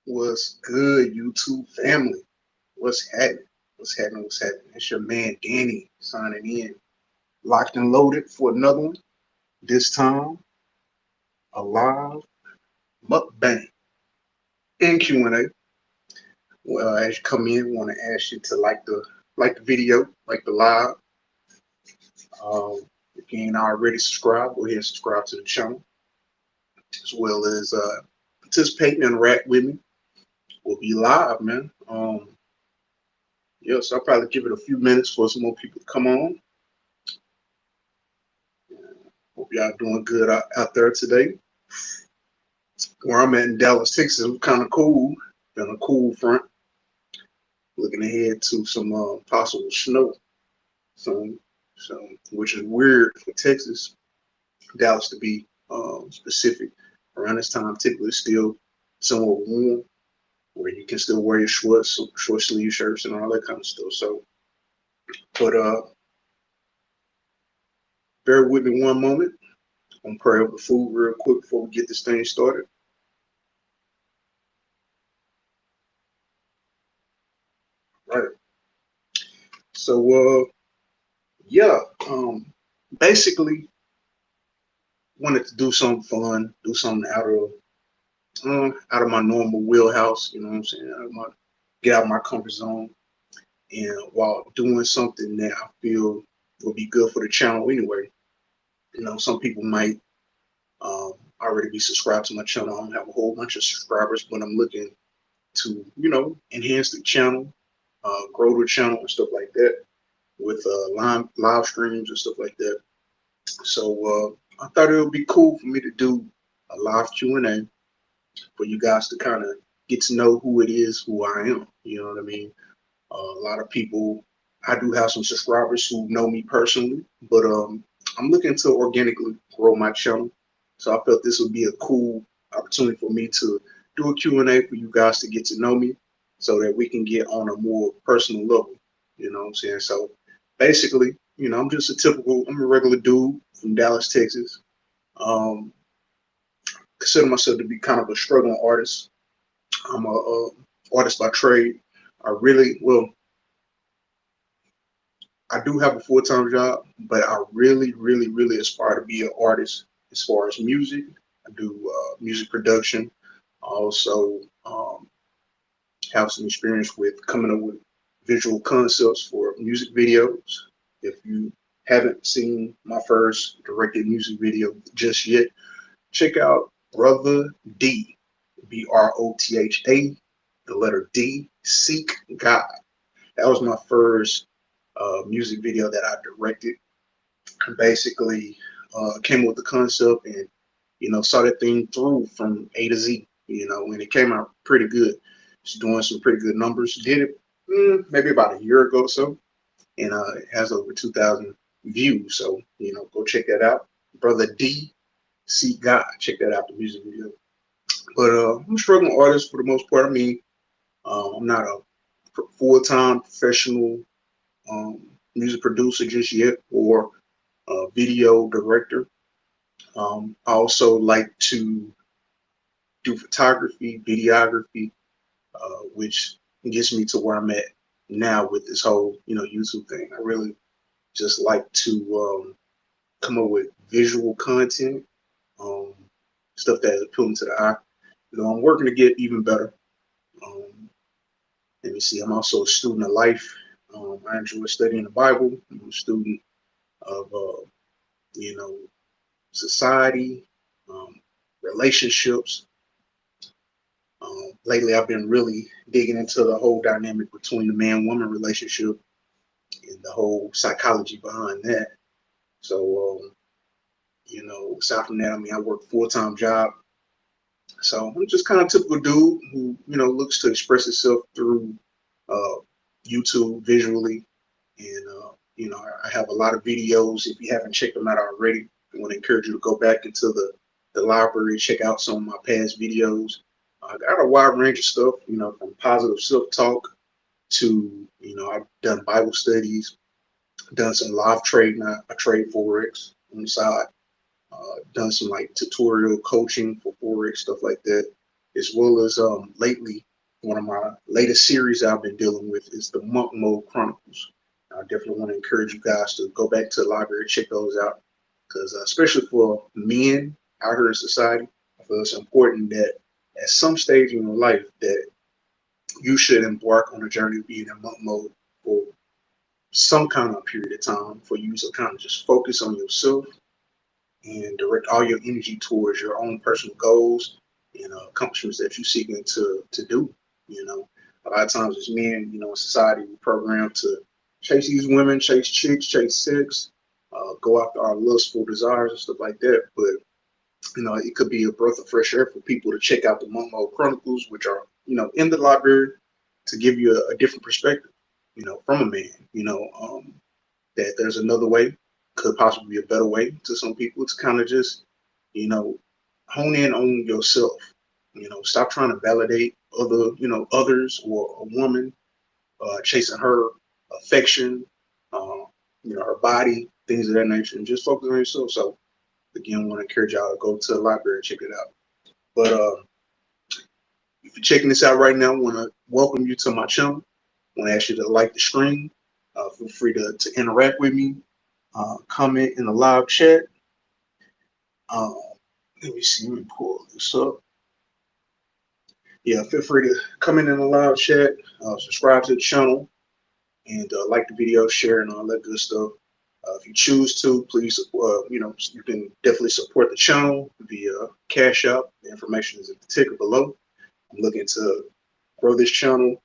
What's good, YouTube family? What's happening? What's happening? What's happening? It's your man Danny signing in, locked and loaded for another one. This time, a live mukbang and Q&A. Well, as you come in, want to ask you to like the video, like the live. Um, if you ain't already subscribed, go ahead and subscribe to the channel, as well as participate and interact with me. We'll be live, man. Yeah, so I'll probably give it a few minutes for some more people to come on. Hope y'all doing good out there today. Where I'm at in Dallas, Texas, it's kind of cool. Been a cool front. Looking ahead to some possible snow soon. So, which is weird for Texas, Dallas to be specific. Around this time, typically still somewhat warm, where you can still wear your short sleeve shirts and all that kind of stuff. So, but bear with me one moment. I'm gonna pray over the food real quick before we get this thing started. Right. So, yeah, basically wanted to do something fun, do something out of my normal wheelhouse. You know what I'm saying? Get out of my comfort zone, and while doing something that I feel will be good for the channel anyway. You know, some people might already be subscribed to my channel. I don't have a whole bunch of subscribers, but I'm looking to enhance the channel, grow the channel and stuff like that with live streams and stuff like that. So I thought it would be cool for me to do a live Q&A for you guys to kind of get to know who it is, who I am. You know what I mean? A lot of people, I do have some subscribers who know me personally, but I'm looking to organically grow my channel. So I felt this would be a cool opportunity for me to do a Q&A for you guys to get to know me so that we can get on a more personal level. You know what I'm saying? So basically, I'm a regular dude from Dallas, Texas. Um, Consider myself to be kind of a struggling artist. I'm a artist by trade. Well, I do have a full-time job, but I really, really, really aspire to be an artist as far as music. I do music production. I also have some experience with coming up with visual concepts for music videos. If you haven't seen my first directed music video just yet, check out Brother D, Brotha, the letter D, Seek God. That was my first music video that I directed. Basically, came up with the concept and saw that thing through from A to Z. And it came out pretty good. It's doing some pretty good numbers. Did it maybe about a year ago or so, and it has over 2,000 views. So go check that out. Brother D, Seek God. Check that out, the music video. But I'm a struggling artist for the most part. I mean, I'm not a full-time professional um, music producer just yet or video director. I also like to do photography, videography, which gets me to where I'm at now with this whole YouTube thing. I really just like to come up with visual content, um, stuff that is appealing to the eye. I'm working to get even better. Um, Let me see. I'm also a student of life. I enjoy studying the Bible. I'm a student of you know society, um, relationships. Lately, I've been really digging into the whole dynamic between the man-woman relationship and the whole psychology behind that. So, aside from that, I mean, I work a full-time job. So I'm just kind of typical dude who, looks to express himself through uh, YouTube visually. And, I have a lot of videos. If you haven't checked them out already, I want to encourage you to go back into the library, check out some of my past videos. I got a wide range of stuff, from positive self-talk to, I've done Bible studies, done some live trading. I trade Forex on the side. Done some like tutorial coaching for Forex, stuff like that. as well as lately, one of my latest series I've been dealing with is the Monk Mode Chronicles. I definitely want to encourage you guys to go back to the library, check those out, because especially for men out here in society, I feel it's important that at some stage in your life that you should embark on a journey of being in monk mode for some kind of period of time for you to kind of just focus on yourself and direct all your energy towards your own personal goals and accomplishments that you're seeking to do. You know, a lot of times as men, in society, we programmed to chase these women, chase chicks, chase sex, go after our lustful desires and stuff like that. But it could be a breath of fresh air for people to check out the Monk Mode Chronicles, which are in the library, to give you a different perspective, from a man. That there's another way, could possibly be a better way to some people to kind of just, you know, hone in on yourself. Stop trying to validate others or a woman, chasing her affection, uh, her body, things of that nature, and just focus on yourself. So again, I want to encourage y'all to go to the library and check it out. But if you're checking this out right now, I want to welcome you to my channel. I want to ask you to like the stream. Feel free to interact with me. Comment in the live chat. Uh, Let me see. Let me pull this up. Yeah, feel free to comment in the live chat. Subscribe to the channel and like the video, share, and all that good stuff. If you choose to, please, you can definitely support the channel via Cashapp. The information is at the ticker below. I'm looking to grow this channel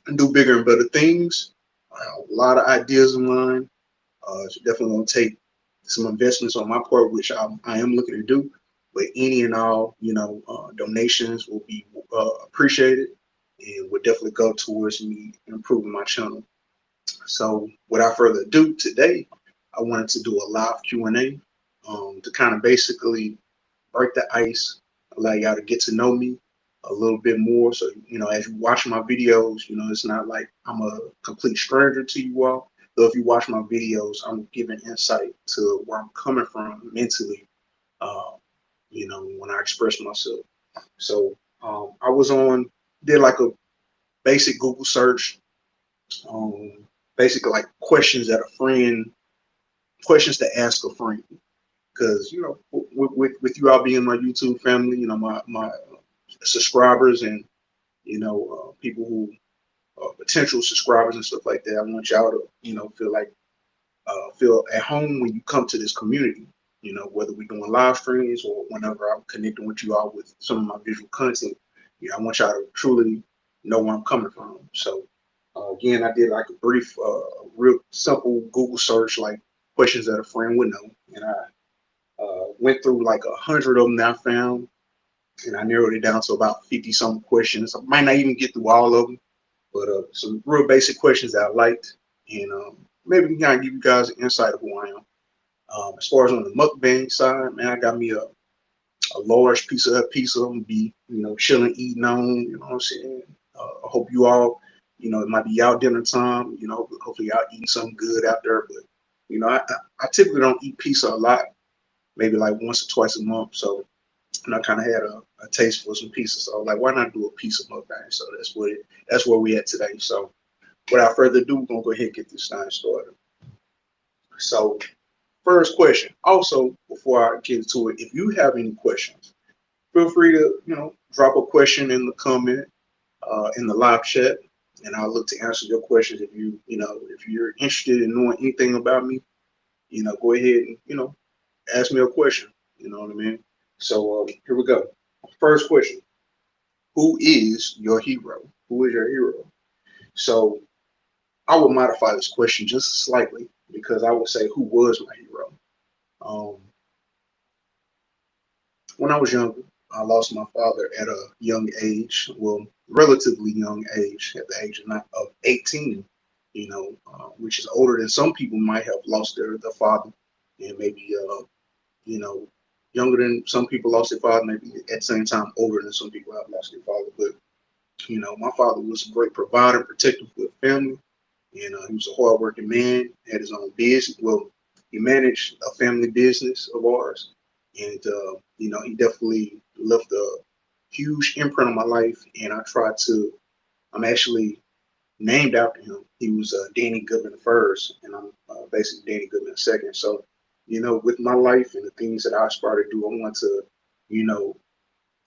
and do bigger and better things. A lot of ideas in mind. It's definitely going to take some investments on my part, which I am looking to do. But any and all, donations will be appreciated and will definitely go towards me improving my channel. So without further ado, today I wanted to do a live Q&A to kind of basically break the ice, allow y'all to get to know me a little bit more. So, as you watch my videos, it's not like I'm a complete stranger to you all. Though if you watch my videos, I'm giving insight to where I'm coming from mentally, uh, when I express myself. So I did like a basic Google search, basically like questions to ask a friend. Because, with you all being my YouTube family, my subscribers and, people who potential subscribers and stuff like that. I want y'all to, feel at home when you come to this community. Whether we're doing live streams or whenever I'm connecting with you all with some of my visual content. I want y'all to truly know where I'm coming from. So again, I did like a brief, real simple Google search, like questions that a friend would know, and I went through like 100 of them that I found, and I narrowed it down to about 50 some questions. I might not even get through all of them, but some real basic questions that I liked, and maybe we can kind of give you guys an insight of who I am. As far as on the mukbang side, man, I got me a large piece of that pizza. I'm gonna be, chilling, eating on. You know what I'm saying? I hope you all, it might be y'all dinner time. Hopefully y'all eating something good out there. But I typically don't eat pizza a lot. Maybe like once or twice a month. So I kind of had a taste for some pizza. So like, why not do a pizza mukbang? So that's where we at today. So without further ado, we're gonna go ahead and get this thing started. So first question. Also, before I get into it, if you have any questions, feel free to drop a question in the comment in the live chat, and I'll look to answer your questions. If you're interested in knowing anything about me, go ahead and ask me a question. You know what I mean? So here we go. First question: who is your hero? Who is your hero? So I will modify this question just slightly because I would say, who was my hero? Um, when I was younger, I lost my father at a young age. Well, relatively young age, at the age of 18. Which is older than some people might have lost their father, and maybe you know, younger than some people lost their father, maybe at the same time older than some people have lost their father. But my father was a great provider, protector for the family, and he was a hardworking man, had his own business. Well, he managed a family business of ours, and he definitely left huge imprint on my life, and I try to. I'm actually named after him. He was Danny Goodman the first, and I'm basically Danny Goodman the second. So, with my life and the things that I aspire to do, I want to, you know,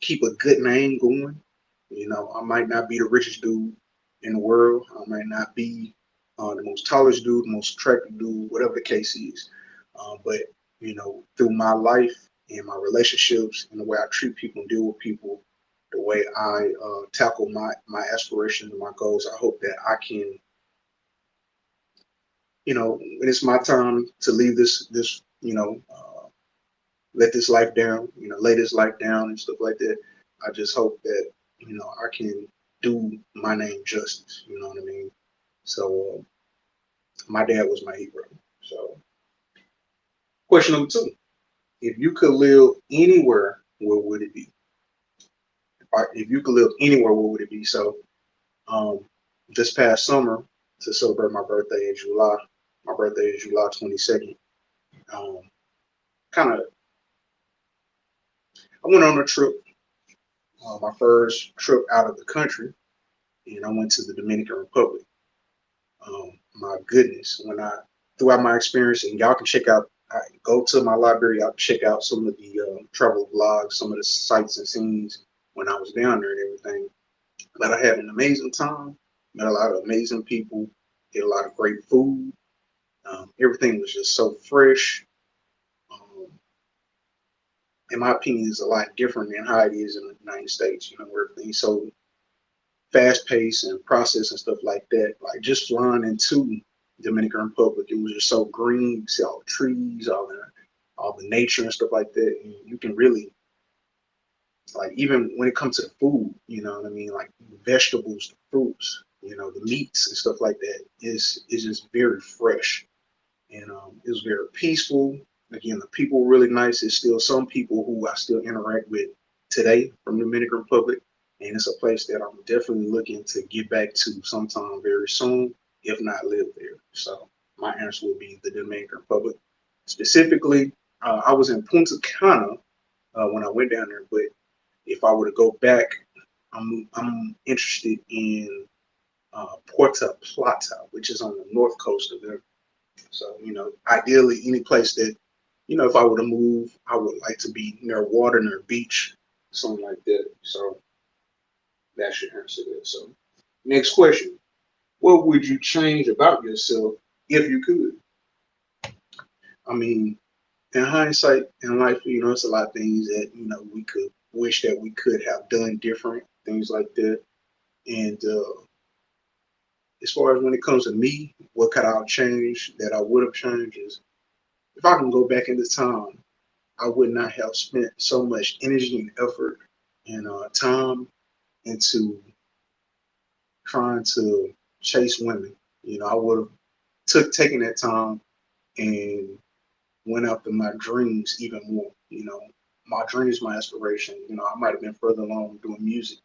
keep a good name going. I might not be the richest dude in the world. I might not be the most tallest dude, the most attractive dude, whatever the case is. But through my life and my relationships and the way I treat people and deal with people, the way I tackle my aspirations and my goals, I hope that I can, when it's my time to leave this, let this life down, lay this life down and stuff like that. I just hope that I can do my name justice. You know what I mean? So my dad was my hero. So question number two: if you could live anywhere, where would it be? If you could live anywhere, where would it be? So um, this past summer, to celebrate my birthday in July, my birthday is July 22nd. Um, kind of, I went on a trip, my first trip out of the country, and I went to the Dominican Republic. My goodness, when I throughout my experience, and y'all can check out, go to my library, y'all can check out some of the travel vlogs, some of the sights and scenes when I was down there and everything. But I had an amazing time, met a lot of amazing people, ate a lot of great food. Everything was just so fresh. Um, in my opinion, is a lot different than how it is in the United States, where everything's so fast paced and processed and stuff like that. Like just flying into Dominican Republic, it was just so green. You see all the trees, all the nature and stuff like that. And you can really like even when it comes to the food, you know what I mean, like vegetables, the fruits, the meats and stuff like that is just very fresh. And it was very peaceful. Again, the people were really nice. There's still some people who I still interact with today from the Dominican Republic, and it's a place that I'm definitely looking to get back to sometime very soon, if not live there. So my answer would be the Dominican Republic. Specifically, I was in Punta Cana when I went down there, but if I were to go back, I'm interested in Puerto Plata, which is on the north coast of there. So, ideally, any place that, if I were to move, I would like to be near water, near beach, something like that. So, that's your answer there. So, next question: what would you change about yourself if you could? I mean, in hindsight, in life, it's a lot of things that, we could wish that we could have done different, things like that. And as far as when it comes to me, what could I change that I would have changed is if I can go back into time, I would not have spent so much energy and effort and time into trying to chase women. I would have taken that time and went after my dreams even more. My dreams, my aspiration. I might have been further along doing music.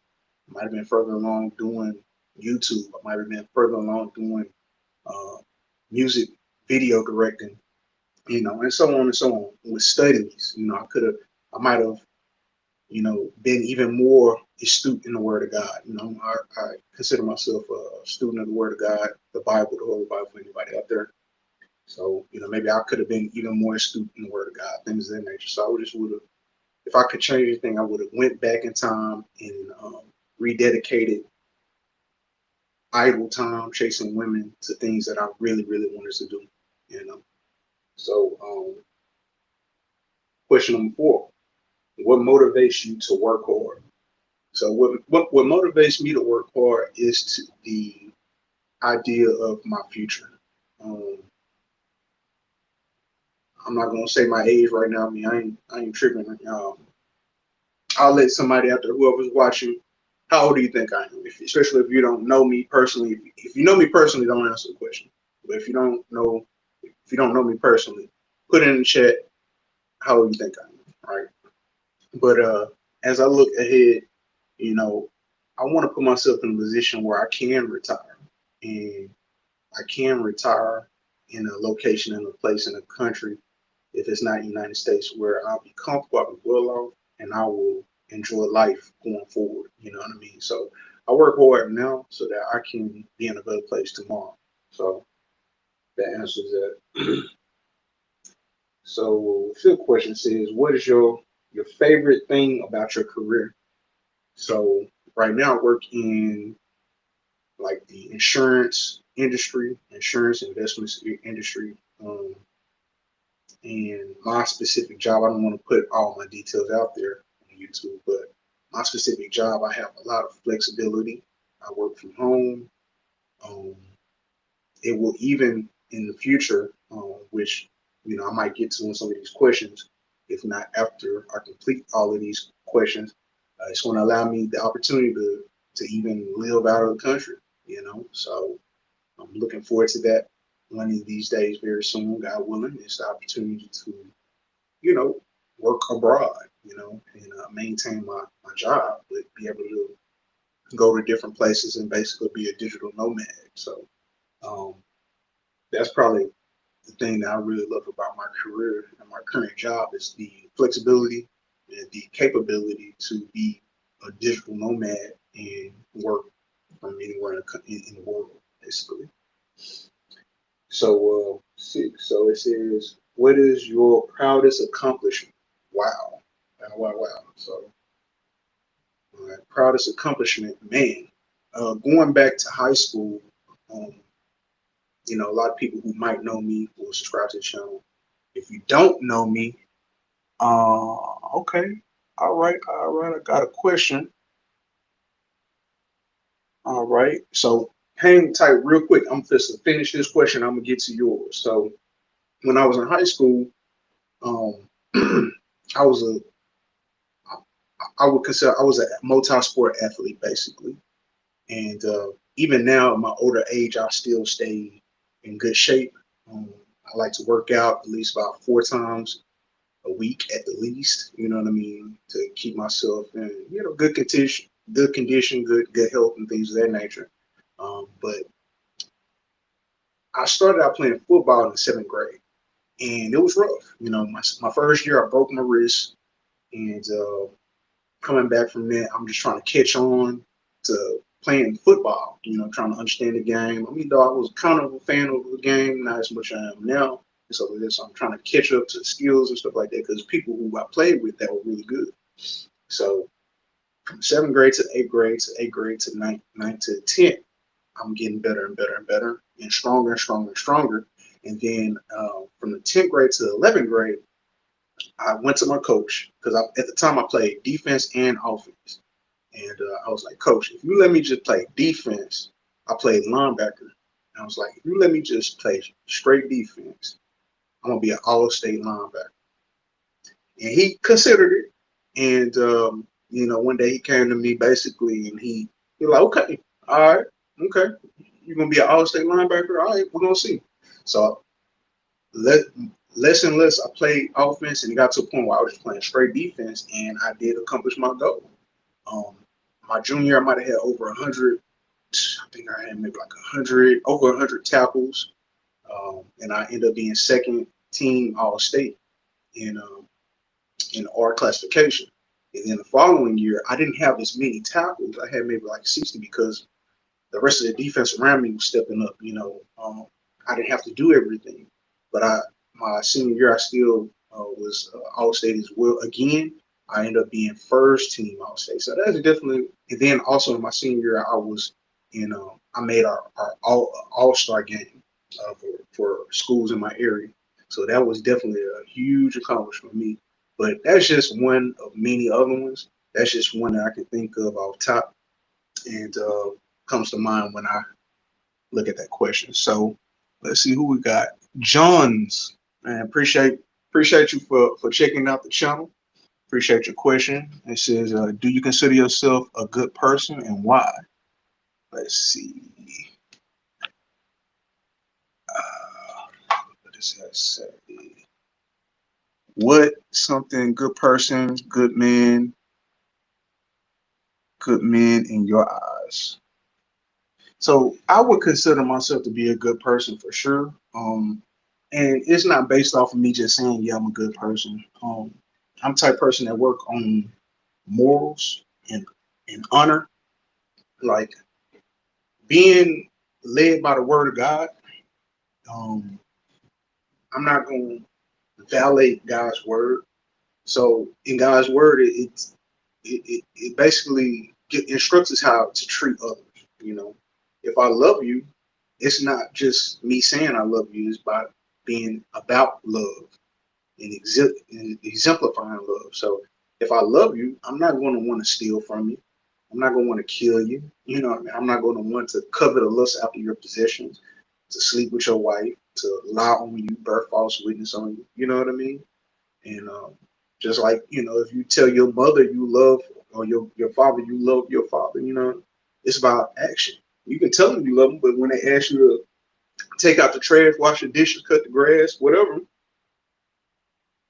I might have been further along doing YouTube. I might have been further along doing uh, music video directing, and so on and so on. With studies, I might have, been even more astute in the Word of God. I consider myself a student of the Word of God, the Bible, the Holy Bible, for anybody out there. So, maybe I could have been even more astute in the Word of God, things of that nature. So I just would have, if I could change anything, I would have went back in time and rededicated idle time chasing women to things that I really, really wanted to do. You know. So, question number 4: what motivates you to work hard? So, what motivates me to work hard is the idea of my future. Um, I'm not gonna say my age right now. I mean, I ain't tripping. I'll let somebody out there, whoever's watching, how old do you think I am? Especially if you don't know me personally. If you know me personally, don't answer the question. But if you don't know me personally, put it in the chat how old you think I am, right? But as I look ahead, you know, I want to put myself in a position where I can retire, and I can retire in a location, in a place, in a country, if it's not United States, where I'll be comfortable, I'll be well off, and I will enjoy life going forward. You know what I mean? So I work hard now so that I can be in a better place tomorrow. So that answers that. So fifth question says, what is your favorite thing about your career? So right now I work in like the insurance industry, insurance investments industry. And my specific job, I don't want to put all my details out there on YouTube, but my specific job, I have a lot of flexibility. I work from home. Um, it will even in the future, which I might get to in some of these questions, if not after I complete all of these questions, it's going to allow me the opportunity to even live out of the country. So I'm looking forward to that one of these days very soon, God willing. It's the opportunity to you know, work abroad, and maintain my job, but be able to go to different places and basically be a digital nomad. So um, that's probably the thing that I really love about my career and my current job is the flexibility and the capability to be a digital nomad and work from anywhere in the world, basically. So, six. So it says, what is your proudest accomplishment? Wow. Wow, wow, wow. So, proudest accomplishment, man. Going back to high school, um, a lot of people who might know me will subscribe to the channel. If you don't know me, okay. All right. I got a question. All right. So, hang tight real quick. I'm just to finish this question. I'm going to get to yours. So, when I was in high school, um, I was a I would consider I was a multi-sport athlete basically, and even now at my older age, I still stay in good shape. Um, I like to work out at least about 4 times a week at the least. You know what I mean, to keep myself in good condition, good health, and things of that nature. But I started out playing football in the seventh grade, and it was rough. My first year I broke my wrist, and coming back from that, I'm just trying to catch on to playing football, trying to understand the game. I mean, though I was kind of a fan of the game, not as much as I am now. And so this, I'm trying to catch up to the skills and stuff like that because people who I played with that were really good. So from seventh grade to eighth grade to ninth to 10th, I'm getting better and better and better and stronger and stronger and stronger. And then from the 10th grade to the 11th grade, I went to my coach because at the time I played defense and offense. And I was like, Coach, if you let me just play defense, I played linebacker. And I was like, if you let me just play straight defense, I'm going to be an all-state linebacker. And he considered it. And, one day he came to me basically and he was like, okay, all right, okay. You're going to be an all-state linebacker? All right, we're going to see. So less and less I played offense and it got to a point where I was just playing straight defense and I did accomplish my goal. Um, my junior year, I might have had over 100. I think I had maybe like 100, over 100 tackles, and I ended up being second team All State in our classification. And then the following year, I didn't have as many tackles. I had maybe like 60 because the rest of the defense around me was stepping up. I didn't have to do everything, but my senior year, I still was All State as well again. I ended up being first team All State. So that's definitely. And then also in my senior year, I was I made our all-star game for schools in my area. So that was definitely a huge accomplishment for me. But that's just one of many other ones. That's just one that I can think of off top and comes to mind when I look at that question. So let's see who we got. Johns, man, appreciate you for checking out the channel. Appreciate your question. It says, do you consider yourself a good person and why? Let's see. What does that say? What something good person, good men in your eyes? So I would consider myself to be a good person for sure. And it's not based off of me just saying, yeah, I'm a good person. I'm the type of person that work on morals and honor, like being led by the word of God. Um, I'm not going to violate God's word. So in God's word, it basically instructs us how to treat others. You know, if I love you, it's not just me saying I love you. It's by being about love and exemplifying love. So if I love you, I'm not going to want to steal from you. I'm not going to want to kill you. You know what I mean? I'm not going to want to covet or lust after your possessions, to sleep with your wife, to lie on you, bear false witness on you. You know what I mean? And just like, if you tell your mother you love, or your father you love your father, it's about action. You can tell them you love them, but when they ask you to take out the trash, wash the dishes, cut the grass, whatever,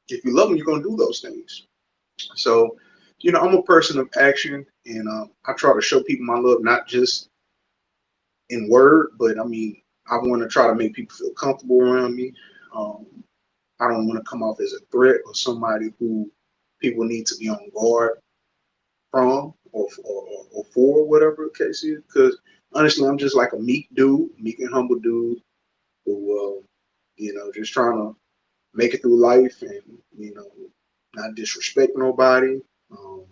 if you love them, you're gonna do those things. So, I'm a person of action, and I try to show people my love, not just in word, but I mean, I want to try to make people feel comfortable around me. Um, I don't want to come off as a threat or somebody who people need to be on guard from or for, whatever the case is. Because honestly, I'm just like a meek and humble dude who, just trying to make it through life and, not disrespect nobody, um,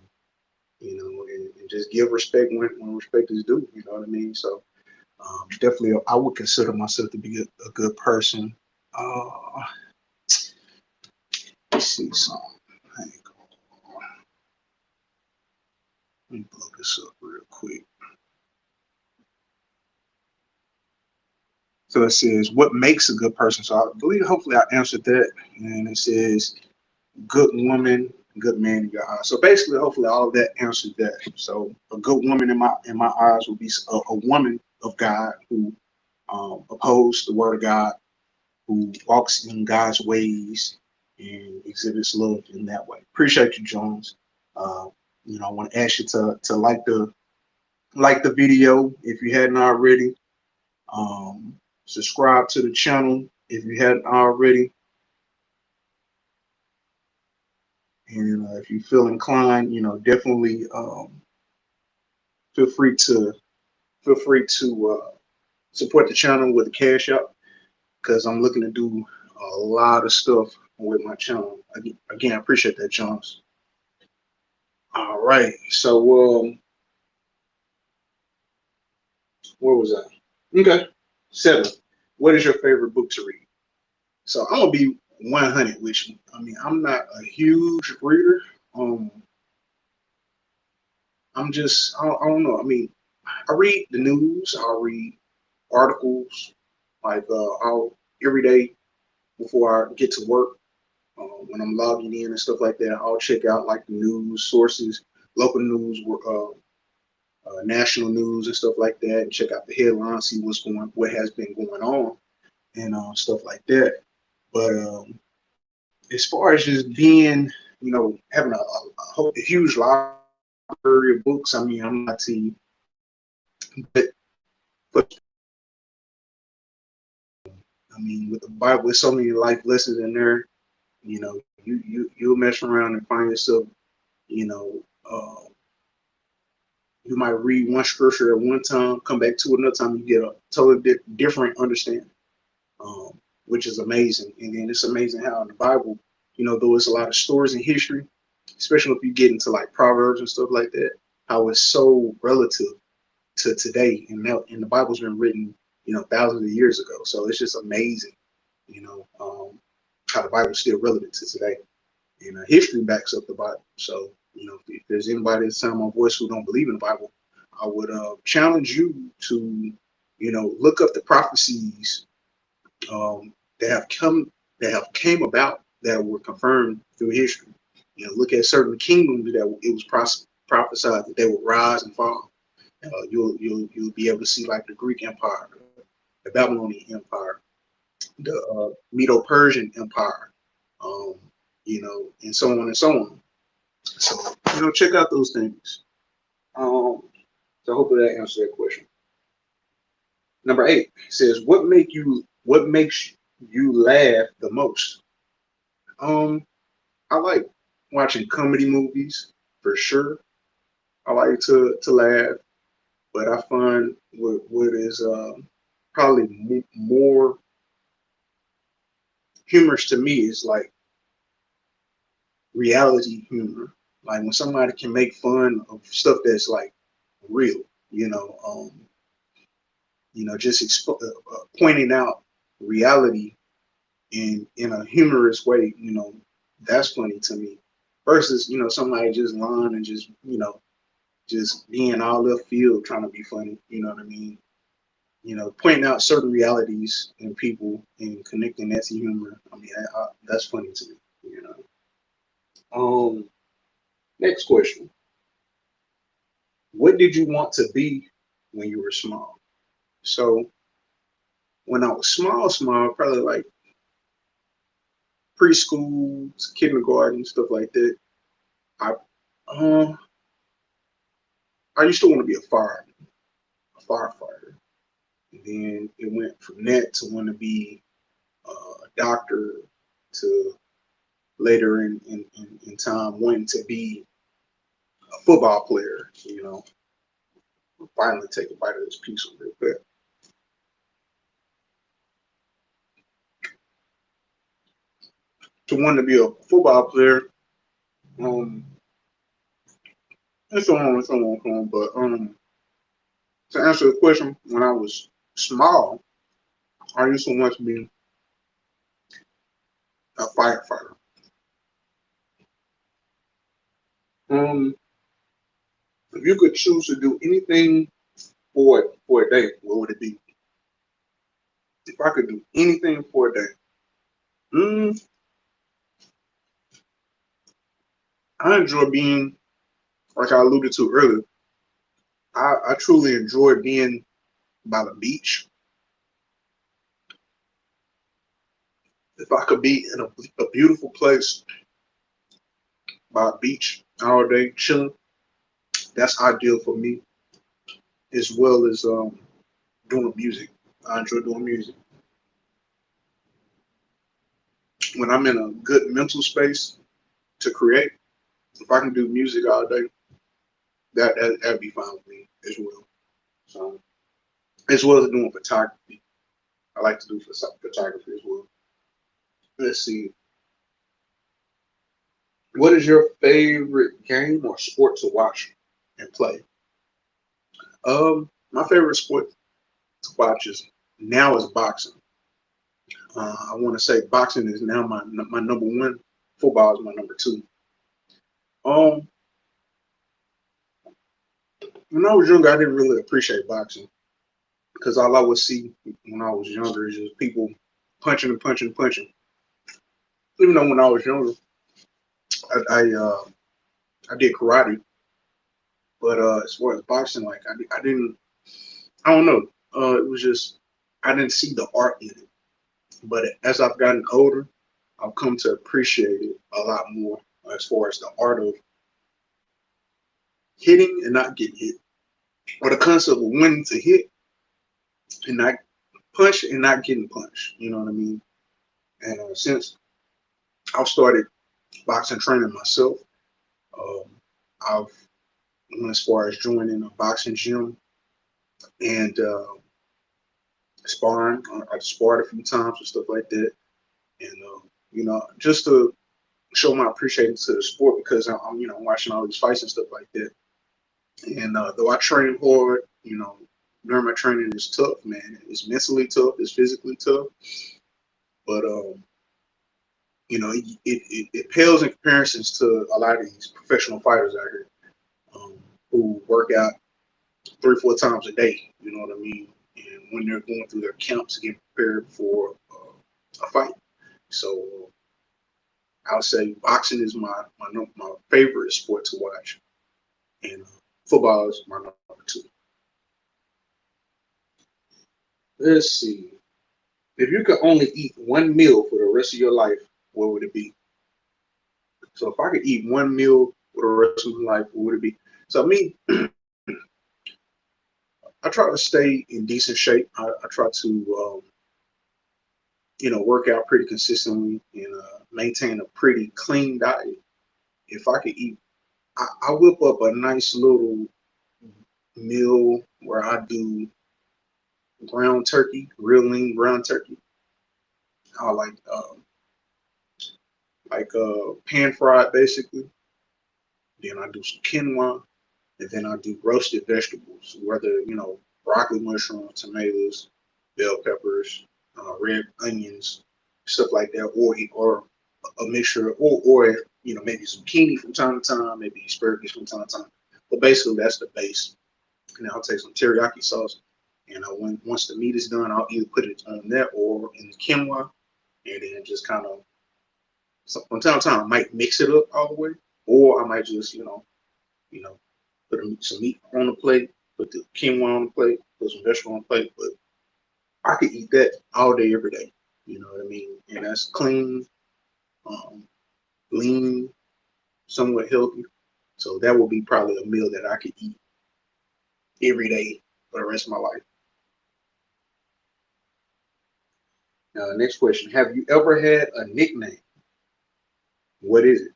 and just give respect when respect is due. You know what I mean? So definitely, I would consider myself to be a good person. Let's see something. Hang on. Let me blow this up real quick. So it says, what makes a good person? So I believe, hopefully, I answered that. And it says, good woman, good man in your eyes. So basically, hopefully, all of that answered that. So a good woman in my eyes would be a woman of God who opposes the word of God, who walks in God's ways and exhibits love in that way. Appreciate you, Jones. Uh, I want to ask you to like the video if you hadn't already. Um, Subscribe to the channel if you hadn't already, and if you feel inclined, definitely feel free to feel free to support the channel with the Cashapp, because I'm looking to do a lot of stuff with my channel. Again, I appreciate that, Jones. All right, so where was I? Okay, 7. What is your favorite book to read? So I'm gonna be 100, which I mean I'm not a huge reader. Um, I don't know. I mean, I read the news. I'll read articles like I'll every day before I get to work. When I'm logging in and stuff like that, I'll check out like the news sources, local news, national news and stuff like that, and check out the headlines, see what has been going on, and stuff like that. But as far as just being, having a huge library of books, I mean, I'm not to you, but I mean, with the Bible, there's so many life lessons in there. You'll mess around and find yourself, you know, you might read one scripture at one time, come back to another time, you get a totally different understanding, um, which is amazing. And then it's amazing how in the Bible, though it's a lot of stories in history, especially if you get into like Proverbs and stuff like that, how it's so relative to today. And the Bible's been written, thousands of years ago. So it's just amazing, how the Bible's still relevant to today. And history backs up the Bible. So, if there's anybody that's on my voice who don't believe in the Bible, I would challenge you to, look up the prophecies that have came about that were confirmed through history. Look at certain kingdoms that it was prophesied that they would rise and fall. You'll be able to see like the Greek Empire, the Babylonian Empire, the Medo-Persian Empire, um, and so on and so on. So, check out those things. Um, so hopefully that answers that question. Number 8 says, what makes you laugh the most? I like watching comedy movies. for sure. I like to laugh, but I find what is probably more humorous to me is like reality humor. Like when somebody can make fun of stuff that's like real, you know, just pointing out reality in a humorous way, that's funny to me. Versus, somebody just lying and just, just being all left field trying to be funny. You know what I mean? Pointing out certain realities in people and connecting that to humor. I mean, that's funny to me. You know. Next question: what did you want to be when you were small? So when I was small, probably like preschool, kindergarten, stuff like that. I uh, I used to want to be a firefighter. And then it went from that to want to be a doctor to later in time wanting to be a football player. Finally take a bite of this pizza real quick. To want to be a football player, um, and so on and so on and so on. But to answer the question, when I was small, I used to want to be a firefighter. Um, if you could choose to do anything for a day, what would it be? If I could do anything for a day, mm, I enjoy being, like I alluded to earlier. I truly enjoy being by the beach. If I could be in a beautiful place by a beach all day, chilling, that's ideal for me, as well as doing music. I enjoy doing music. When I'm in a good mental space to create, if I can do music all day, that'd be fine with me as well. So, as well as doing photography, I like to do photography as well. Let's see. What is your favorite game or sport to watch and play? My favorite sport to watch is boxing. I want to say boxing is now my number one. Football is my number two. Um, when I was younger, I didn't really appreciate boxing because all I would see when I was younger is just people punching and punching and punching. Even though when I was younger, I I, uh, I did karate, but as far as boxing, like I didn't, I don't know. It was just I didn't see the art in it. But as I've gotten older, I've come to appreciate it a lot more as far as the art of hitting and not getting hit, or the concept of winning to hit and not punch and not getting punched. You know what I mean? And since I've started boxing training myself, um, I've went as far as joining a boxing gym and sparring. I've sparred a few times and stuff like that, and just to show my appreciation to the sport because I'm watching all these fights and stuff like that. And though I train hard, during my training is tough, man. It's mentally tough, it's physically tough, but it pales in comparisons to a lot of these professional fighters out here um, who work out 3 or 4 times a day. You know what I mean? And when they're going through their camps to get prepared for a fight, so I'll say boxing is my favorite sport to watch, and football is my number two. Let's see. If you could only eat one meal for the rest of your life, what would it be? So if I could eat one meal for the rest of my life, what would it be? So me, I try to stay in decent shape. I try to, work out pretty consistently and maintain a pretty clean diet. If I could eat, I whip up a nice little meal where I do ground turkey, real lean ground turkey. I pan fried basically. Then I do some quinoa, and then I do roasted vegetables, whether broccoli, mushrooms, tomatoes, bell peppers, red onions, stuff like that, or a mixture, or maybe zucchini from time to time, maybe asparagus from time to time. But basically, that's the base. And I'll take some teriyaki sauce, and once the meat is done, I'll either put it on that or in the quinoa, and then just kind of from time to time, I might mix it up all the way, or I might just you know put some meat on the plate, put the quinoa on the plate, put some vegetable on the plate. But I could eat that all day, every day. You know what I mean? And that's clean, um, lean, somewhat healthy. So that would be probably a meal that I could eat every day for the rest of my life. Now, the next question: have you ever had a nickname? What is it?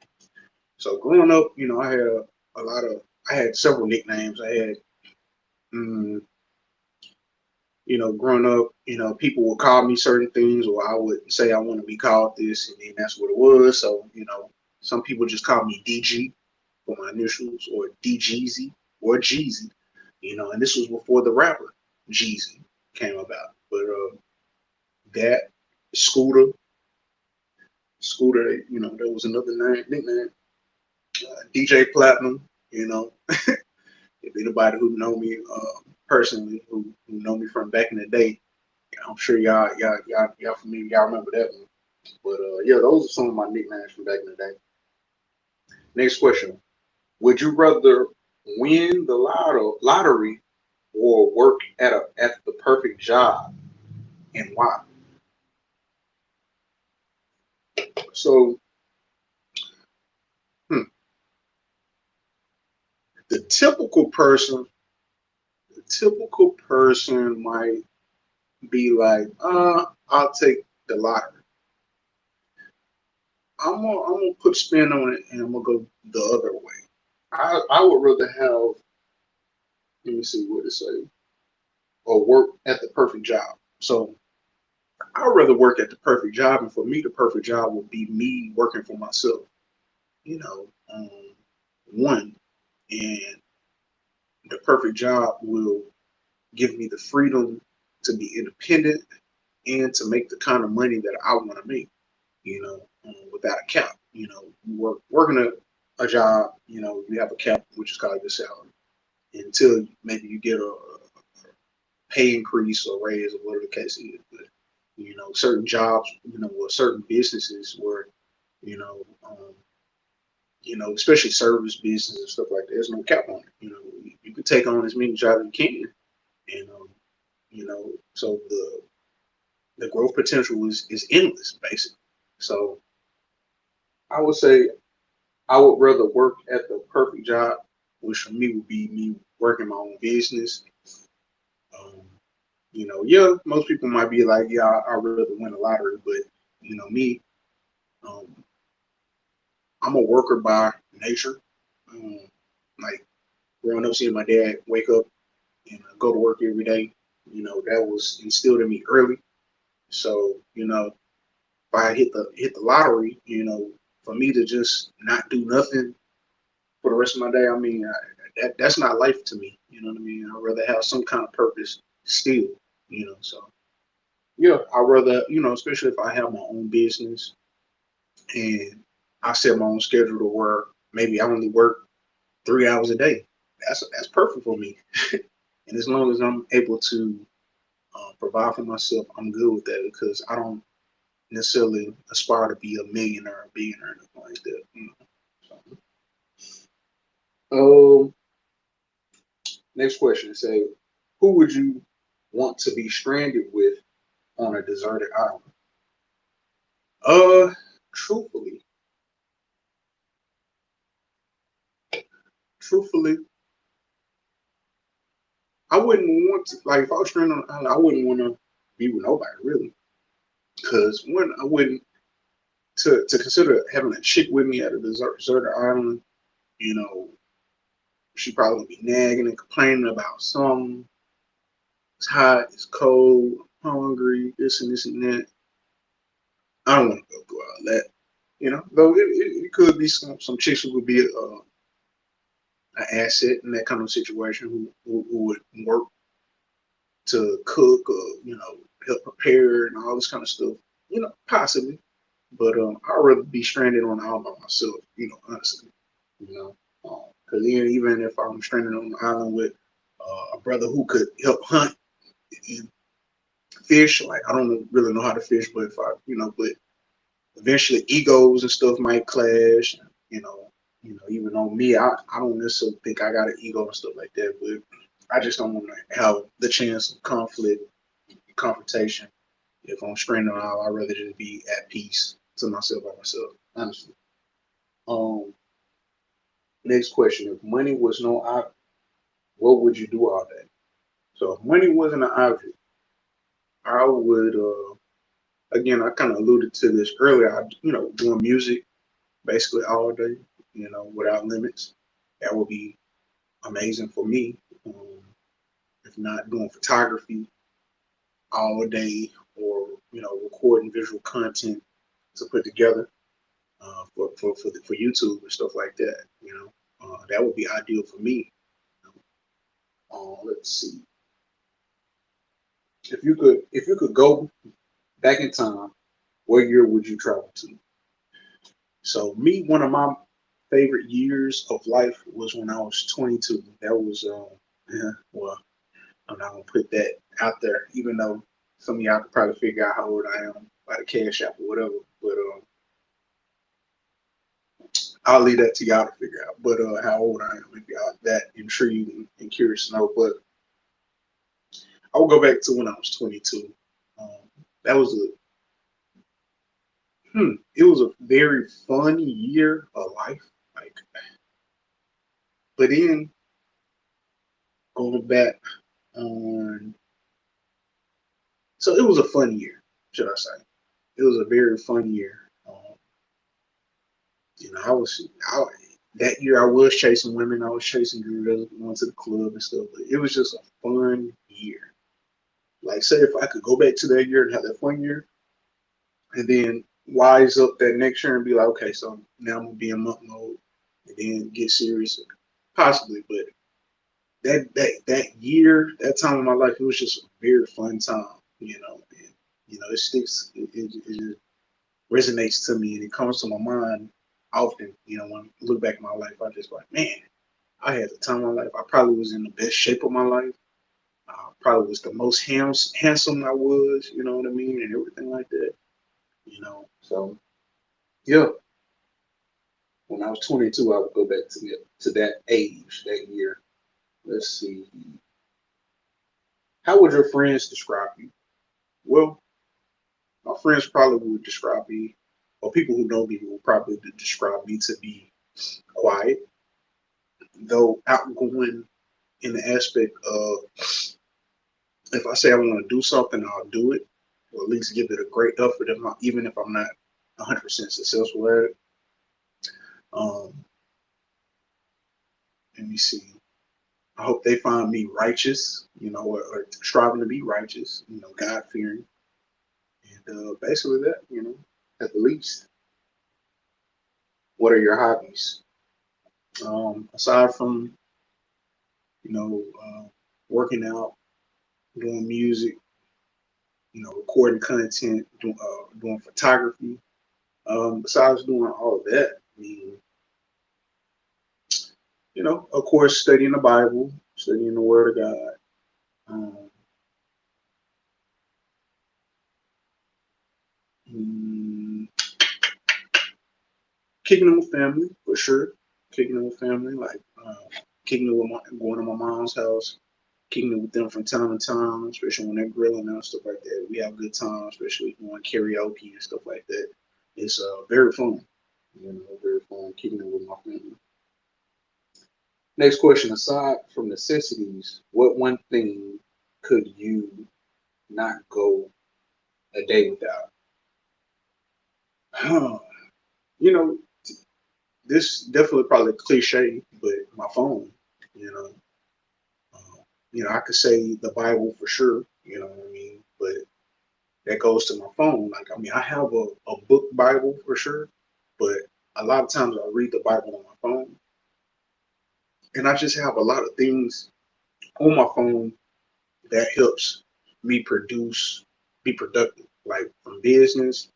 So growing up, I had I had several nicknames. I had, mm, growing up, people would call me certain things, or I would say I want to be called this, and then that's what it was. So, some people just call me DG for my initials, or DGZ, or Jeezy, and this was before the rapper Jeezy came about. But that Scooter, that was another nickname. DJ Platinum, if anybody who know me personally, who know me from back in the day, I'm sure y'all familiar, y'all remember that one. But yeah, those are some of my nicknames from back in the day. Next question: would you rather win the lottery or work at the perfect job, and why? So, hmm, the typical person might be like, I'll take the lottery. I'm gonna put spin on it, and I'm gonna go the other way. I would rather have, let me see what it say, or work at the perfect job. So I'd rather work at the perfect job, and for me, the perfect job would be me working for myself. You know, one, and the perfect job will give me the freedom to be independent and to make the kind of money that I want to make. Without a cap. Working a job. You have a cap, which is called your salary, until maybe you get a pay increase or raise or whatever the case is. But certain jobs, or certain businesses where, you know, um, especially service business and stuff like that, there's no cap on it. You can take on as many jobs as you can, and so the growth potential is endless, basically. So I would say I would rather work at the perfect job, which for me would be me working my own business. Um, yeah, most people might be like, yeah, I'd rather win a lottery, but me, um, I'm a worker by nature. Um, like growing up, seeing my dad wake up and go to work every day, that was instilled in me early. So, if I hit the lottery, for me to just not do nothing for the rest of my day, I mean, that's not life to me. You know what I mean? I'd rather have some kind of purpose still. So yeah, I'd rather, especially if I have my own business and I set my own schedule to where maybe I only work 3 hours a day. That's perfect for me. And as long as I'm able to provide for myself, I'm good with that because I don't necessarily aspire to be a millionaire or billionaire or anything like that. So, next question say, who would you want to be stranded with on a deserted island? Uh, truthfully, truthfully, I wouldn't want to, like, if I was stranded on an island, I wouldn't want to be with nobody really, because one, I wouldn't to consider having a chick with me at a deserted island. You know, she probably be nagging and complaining about something. It's hot, it's cold, I'm hungry, this and that. I don't want to go through all that. Though it could be some chicks who would be an asset in that kind of situation who would work to cook or help prepare and all this kind of stuff. Possibly, but I'd rather be stranded on the island by myself. Honestly, because even if I'm stranded on the island with a brother who could help hunt and fish, like I don't really know how to fish, but if I, but eventually egos and stuff might clash. You know, even on me, I don't necessarily think I got an ego and stuff like that, but I just don't want to have the chance of conflict, confrontation. If I'm stranded out, I'd rather just be at peace to myself by myself, honestly. Um, Next question: if money was no object, what would you do all day? So if money wasn't an object, I would. Again, I kind of alluded to this earlier. Doing music basically all day, without limits. That would be amazing for me. If not doing photography all day, or recording visual content to put together for YouTube and stuff like that. That would be ideal for me. Let's see. If you could go back in time, what year would you travel to? So me, one of my favorite years of life was when I was 22. That was yeah, well, I'm not gonna put that out there, even though some of y'all could probably figure out how old I am by the Cashapp or whatever. But I'll leave that to y'all to figure out. But how old I am, if y'all that intrigued and curious to know. But I will go back to when I was 22. Um, that was it was a very fun year of life. Like, but then going back on, so it was a fun year, should I say? It was a very fun year. Um, I was, that year I was chasing women, I was chasing girls, going to the club and stuff. But it was just a fun year. Like, say if I could go back to that year and have that fun year, and then wise up that next year and be like, okay, so now I'm gonna be in monk mode, and then get serious, possibly. But that year, that time of my life, it was just a very fun time, and it sticks, it just resonates to me, and it comes to my mind often. When I look back at my life, I just like, man, I had the time of my life. I probably was in the best shape of my life. Probably was the most handsome I was, you know what I mean, and everything like that. So yeah, when I was 22, I would go back to that age, that year. Let's see. How would your friends describe you? Well, my friends probably would describe me, or people who know me will probably describe me to be quiet, though outgoing in the aspect of, if I say I want to do something, I'll do it, or at least give it a great effort, even if I'm not 100% successful at it. Um, Let me see. I hope they find me righteous, or striving to be righteous, God fearing, and basically that, at the least. What are your hobbies? Aside from working out, doing music, recording content, doing photography. Besides doing all of that, I mean, of course, studying the Bible, studying the Word of God, um, mm, kicking it with family for sure. Kicking it with family, like kicking it with going to my mom's house, kicking it with them from time to time, especially when they're grilling and stuff like that. We have good times, especially doing karaoke and stuff like that. It's very fun, very fun kicking it with my family. Next question: aside from necessities, what one thing could you not go a day without? you know, this definitely probably cliche, but my phone, you know, I could say the Bible for sure, you know what I mean, but that goes to my phone. Like, I mean, I have a book Bible for sure, but a lot of times I read the Bible on my phone, and I just have a lot of things on my phone that helps me be productive, like from business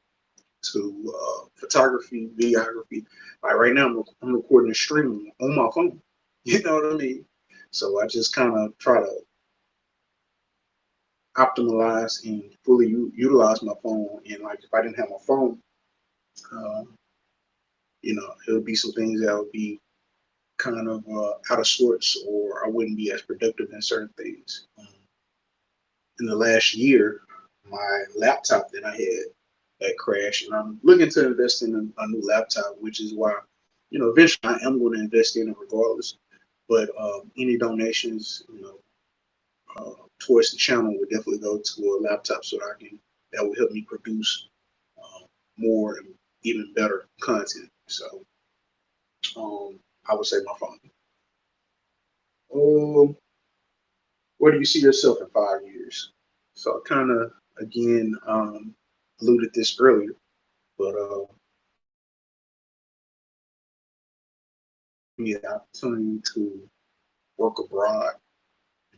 to photography, videography. Like right now, I'm recording a stream on my phone. You know what I mean? So I just kind of try to optimize and fully utilize my phone. And like if I didn't have my phone, um, it would be some things that would be kind of out of sorts, or I wouldn't be as productive in certain things. In the last year, my laptop that I had crashed, and I'm looking to invest in a new laptop, which is why, eventually I am going to invest in it regardless. But any donations, towards the channel would definitely go to a laptop so that will help me produce more and even better content. So I would say my phone. Um, where do you see yourself in 5 years? So I kind of again alluded this earlier, but me the opportunity to work abroad,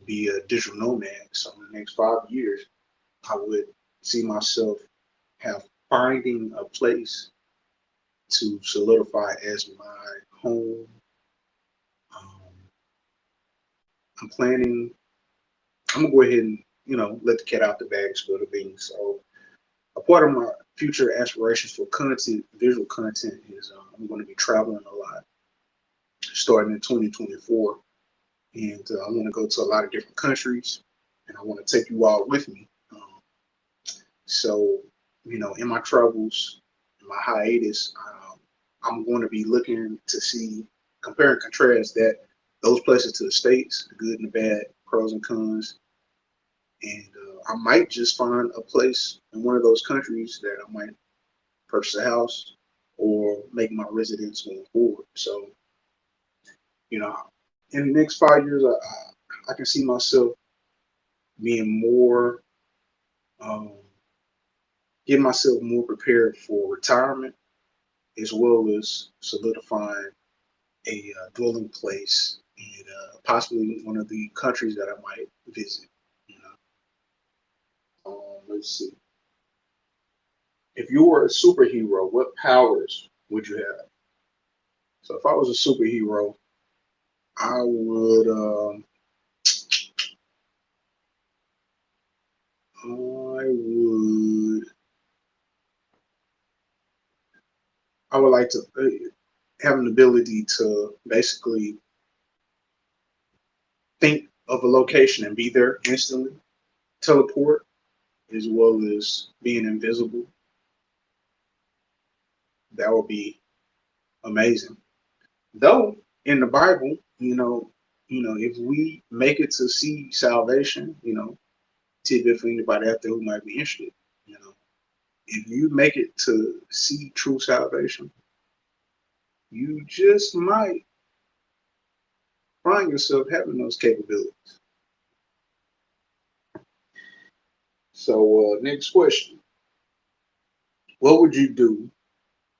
be a digital nomad. So in the next 5 years, I would see myself have finding a place to solidify as my home. Um, I'm planning. I'm gonna go ahead and let the cat out the bag, spill the beans. So a part of my future aspirations for content, visual content, is I'm going to be traveling a lot, starting in 2024, and I want to go to a lot of different countries, and I want to take you all with me. So, in my travels, in my hiatus, I'm going to be looking to see, compare and contrast those places to the States, the good and the bad, pros and cons, and I might just find a place in one of those countries that I might purchase a house or make my residence going forward. So, in the next 5 years, I can see myself being more, um, getting myself more prepared for retirement, as well as solidifying a dwelling place in possibly one of the countries that I might visit. You let's see. If you were a superhero, what powers would you have? So if I was a superhero, I would. I would. I would like to have an ability to basically think of a location and be there instantly, teleport, as well as being invisible. That would be amazing. Though in the Bible, if we make it to see salvation, tidbit for anybody out there who might be interested, you know, if you make it to see true salvation, you just might find yourself having those capabilities. So, next question: what would you do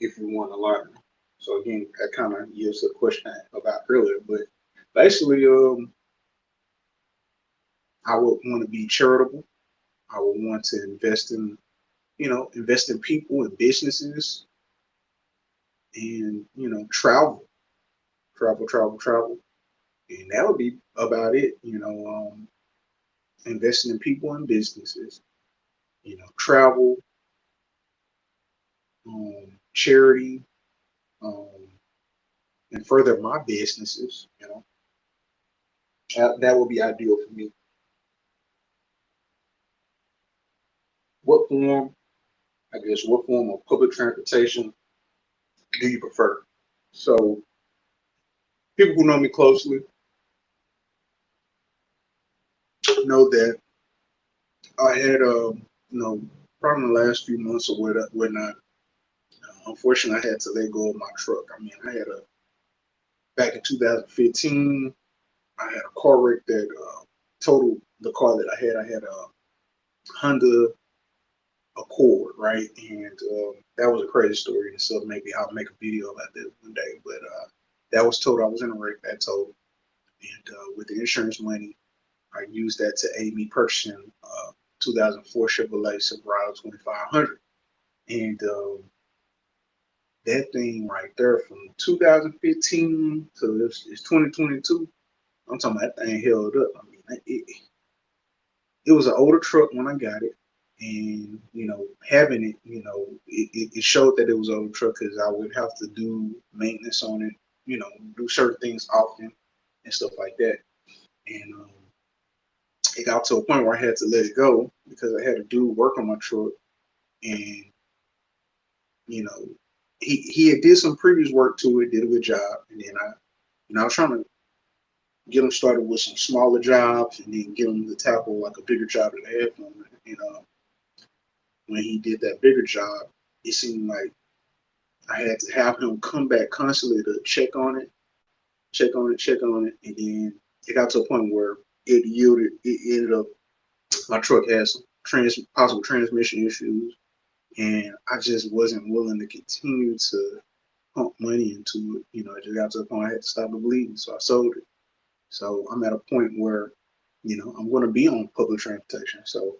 if you won a lottery? So again, that kind of gives a question about earlier, but basically, I would want to be charitable. I would want to invest in people and businesses, and travel, travel, travel, travel, and that would be about it. Investing in people and businesses, travel, charity, um, and further my businesses. That would be ideal for me. What form, I guess, what form of public transportation do you prefer? So people who know me closely know that I had, probably in the last few months or whatnot, unfortunately, I had to let go of my truck. I mean, I had a back in 2015. I had a car wreck that totaled the car that I had. I had a Honda Accord, right? And that was a crazy story in itself. Maybe I'll make a video about that one day. But that was told I was in a wreck that told, and with the insurance money, I used that to aid me purchasing 2004 Chevrolet Silverado 2500. And that thing right there from 2015 to it's 2022. I'm talking about that thing held up. I mean, it was an older truck when I got it, and having it, it showed that it was an older truck because I would have to do maintenance on it, do certain things often and stuff like that. And it got to a point where I had to let it go because I had to do work on my truck, and you know, he had did some previous work to it, did a good job, and then I was trying to get him started with some smaller jobs, and then get him to tackle like a bigger job that I had for him. And when he did that bigger job, it seemed like I had to have him come back constantly to check on it, check on it, check on it, and then it got to a point where it ended up my truck had some possible transmission issues, and I just wasn't willing to continue to pump money into it. It just got to a point I had to stop the bleeding, so I sold it. So I'm at a point where, I'm going to be on public transportation. So,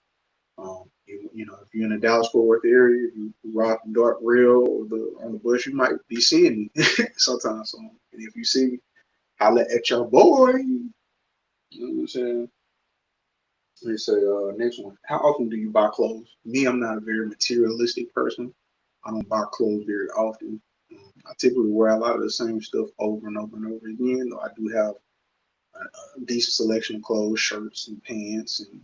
if you're in the Dallas Fort Worth area, if you rock the dark rail or on the bus, you might be seeing me sometimes. So, and if you see me, holla at your boy. You know what I'm saying? Let me say, next one. How often do you buy clothes? Me, I'm not a very materialistic person. I don't buy clothes very often. I typically wear a lot of the same stuff over and over and over again. Though I do have a decent selection of clothes, shirts and pants and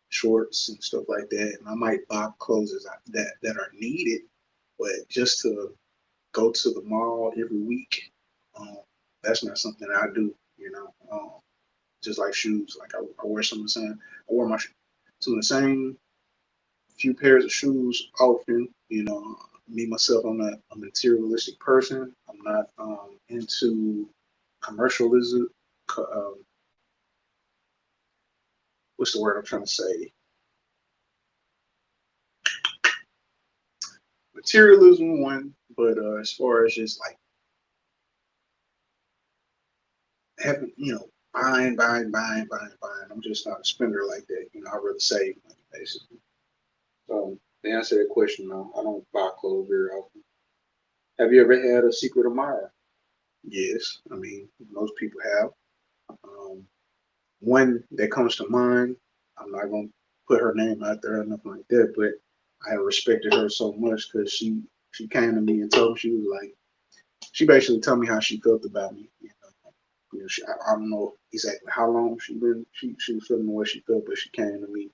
shorts and stuff like that. And I might buy clothes that are needed, but just to go to the mall every week, um, that's not something I do. Just like shoes, like I wear some of the same. I wear some of the same few pairs of shoes often. Me myself, I'm not a materialistic person. I'm not into commercialism. What's the word I'm trying to say? Materialism one, but as far as just like having, buying. I'm just not a spender like that. I'd rather save money basically. So to answer that question, no, I don't buy clothes very often. Have you ever had a secret admirer? Yes, I mean most people have. Um, One that comes to mind, I'm not gonna put her name out there or nothing like that, but I respected her so much because she came to me and told me, she was like, she basically told me how she felt about me. I don't know exactly how long she was feeling the way she felt, but she came to me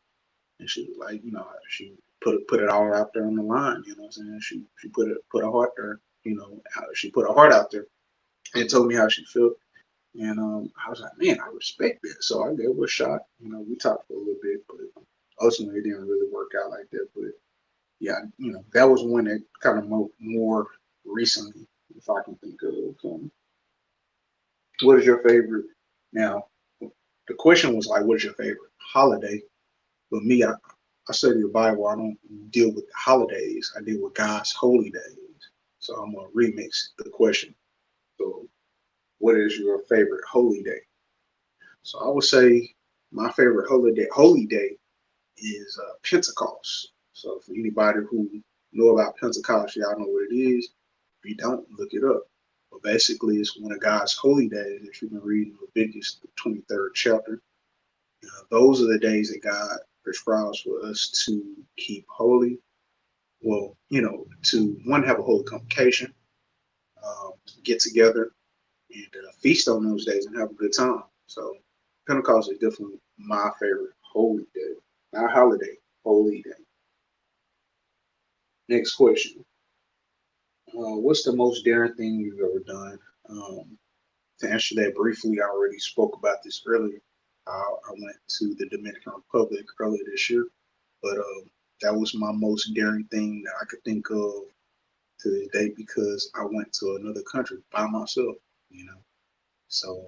and she was like, she put it all out there on the line. You know what I'm saying? She put her heart there. She put her heart out there and told me how she felt. And I was like, man, I respect that. So I gave it a shot. We talked for a little bit, but ultimately it didn't really work out like that. But yeah, that was one that kind of more recently, if I can think of. What is your favorite? Now, the question was like, what is your favorite holiday? But me, I study the Bible. I don't deal with holidays. I deal with God's holy days. So I'm gonna remix the question. So, what is your favorite holy day? So I would say my favorite holy day is Pentecost. So for anybody who know about Pentecost, y'all know what it is. If you don't, look it up. But basically, it's one of God's holy days that you can read in Leviticus, the 23rd chapter. Those are the days that God prescribes for us to keep holy. Well, to one, have a holy convocation, get together and feast on those days and have a good time. So Pentecost is definitely my favorite holy day, not holiday, holy day. Next question. What's the most daring thing you've ever done? To answer that briefly, I already spoke about this earlier. I went to the Dominican Republic earlier this year, but that was my most daring thing that I could think of to this day because I went to another country by myself, you know. So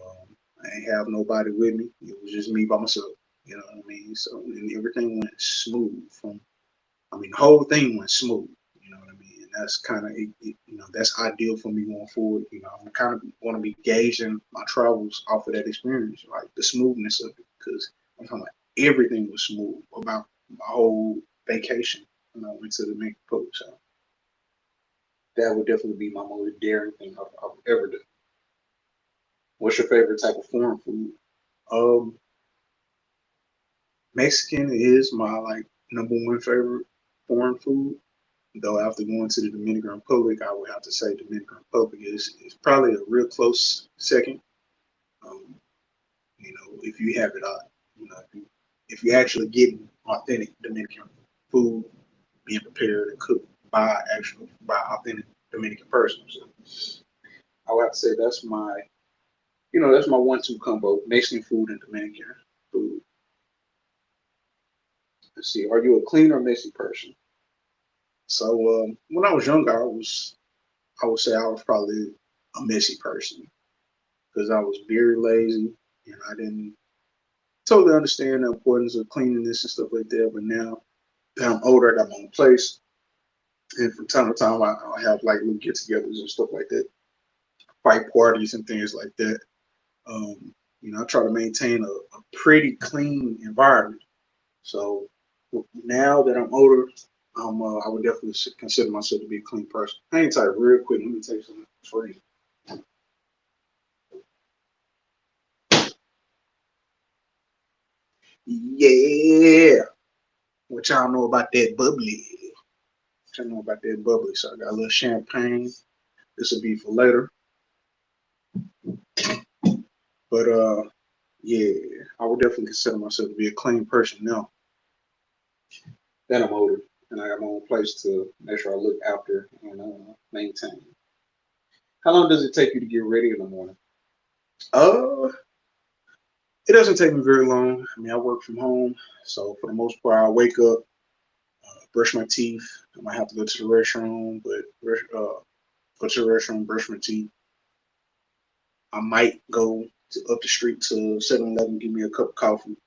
I ain't have nobody with me. It was just me by myself. You know what I mean? So and everything went smooth from. I mean, the whole thing went smooth. You know what I mean? And that's kind of you know that's ideal for me going forward. You know, I'm kind of want to be gauging my travels off of that experience, like the smoothness of it, because I'm talking about everything was smooth about my whole vacation when I went to the Dominican Republic. So that would definitely be my most daring thing I've ever done. What's your favorite type of foreign food? Um, Mexican is my like number 1 favorite foreign food. Though after going to the Dominican Republic, I would have to say Dominican Republic is probably a real close second. Um, you know, if you have it, you know, if you actually getting authentic Dominican food being prepared and cooked by authentic Dominican persons, so I would have to say that's my that's my 1-2 combo: Mexican food and Dominican food. Let's see, are you a clean or messy person? So when I was younger, I would say I was probably a messy person because I was very lazy and I didn't totally understand the importance of cleanliness and stuff like that. But now that I'm older, I got my own place, and from time to time, I have like little get-togethers and stuff like that, fight parties and things like that. Um, I try to maintain a pretty clean environment. So now that I'm older, I would definitely consider myself to be a clean person. Hang tight, real quick. Let me take some for you. Yeah. What y'all know about that bubbly? What y'all know about that bubbly? So I got a little champagne. This will be for later. But yeah, I would definitely consider myself to be a clean person now that I'm older and I got my own place to make sure I look after and maintain. How long does it take you to get ready in the morning? Uh, it doesn't take me very long. I mean, I work from home, so for the most part, I wake up, brush my teeth. I might have to go to the restroom, but go to the restroom, brush my teeth. I might go up the street to 7-Eleven, give me a cup of coffee,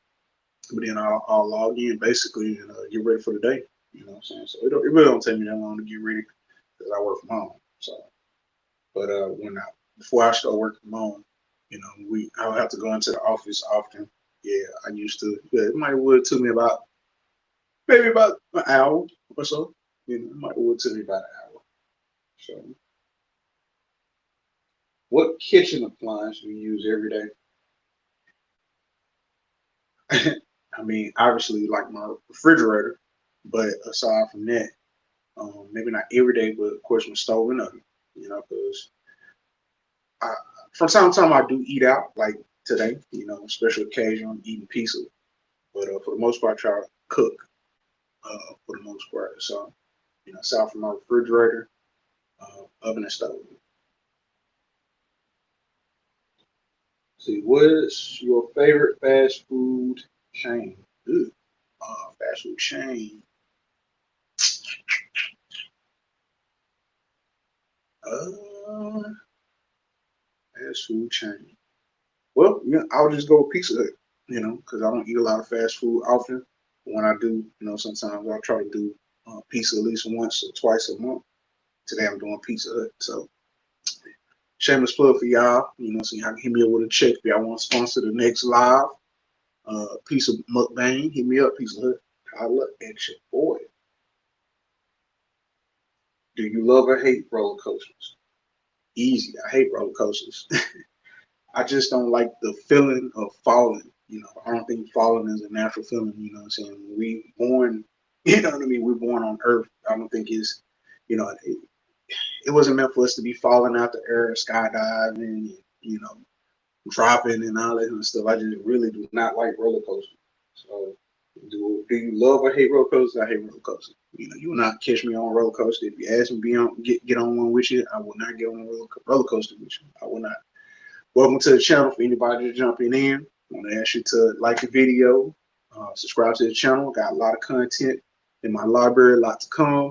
but then I'll log in basically and get ready for the day. You know what I'm saying? So it really don't take me that long to get ready because I work from home. So, but before I start working from home, I don't have to go into the office often. Yeah, I used to. Yeah, it might would took me about maybe about an hour or so. It might would took me about an hour. So, what kitchen appliance do you use every day? I mean, obviously, like my refrigerator, but aside from that, maybe not every day, but of course, my stove and oven. Because I, from time to time, I do eat out, like today. Special occasion, I'm eating pizza, but for the most part, I try to cook. For the most part, so aside from my refrigerator, oven and stove. See, what's your favorite fast food chain? Ooh, fast food chain. Uh, Fast food chain. Well, I'll just go with Pizza Hut, because I don't eat a lot of fast food often. When I do, sometimes I'll try to do pizza at least once or twice a month. Today I'm doing Pizza Hut. So, shameless plug for y'all. So y'all can hit me up with a check if y'all want to sponsor the next live. Pizza Mukbang. Hit me up, Pizza Hut. Holla at your boy. Do you love or hate roller coasters? Easy. I hate roller coasters. I just don't like the feeling of falling. I don't think falling is a natural feeling. You know what I'm saying? We born, you know what I mean? We're born on Earth. I don't think it wasn't meant for us to be falling out the air, skydiving, you know, dropping and all that kind of stuff. I just really do not like roller coasters. So, do you love or hate roller coasters? I hate roller coasters. You will not catch me on a roller coaster. If you ask me to get on one with you, I will not get on a roller coaster with you. I will not. Welcome to the channel for anybody just jumping in. I want to ask you to like the video, subscribe to the channel. Got a lot of content in my library, a lot to come.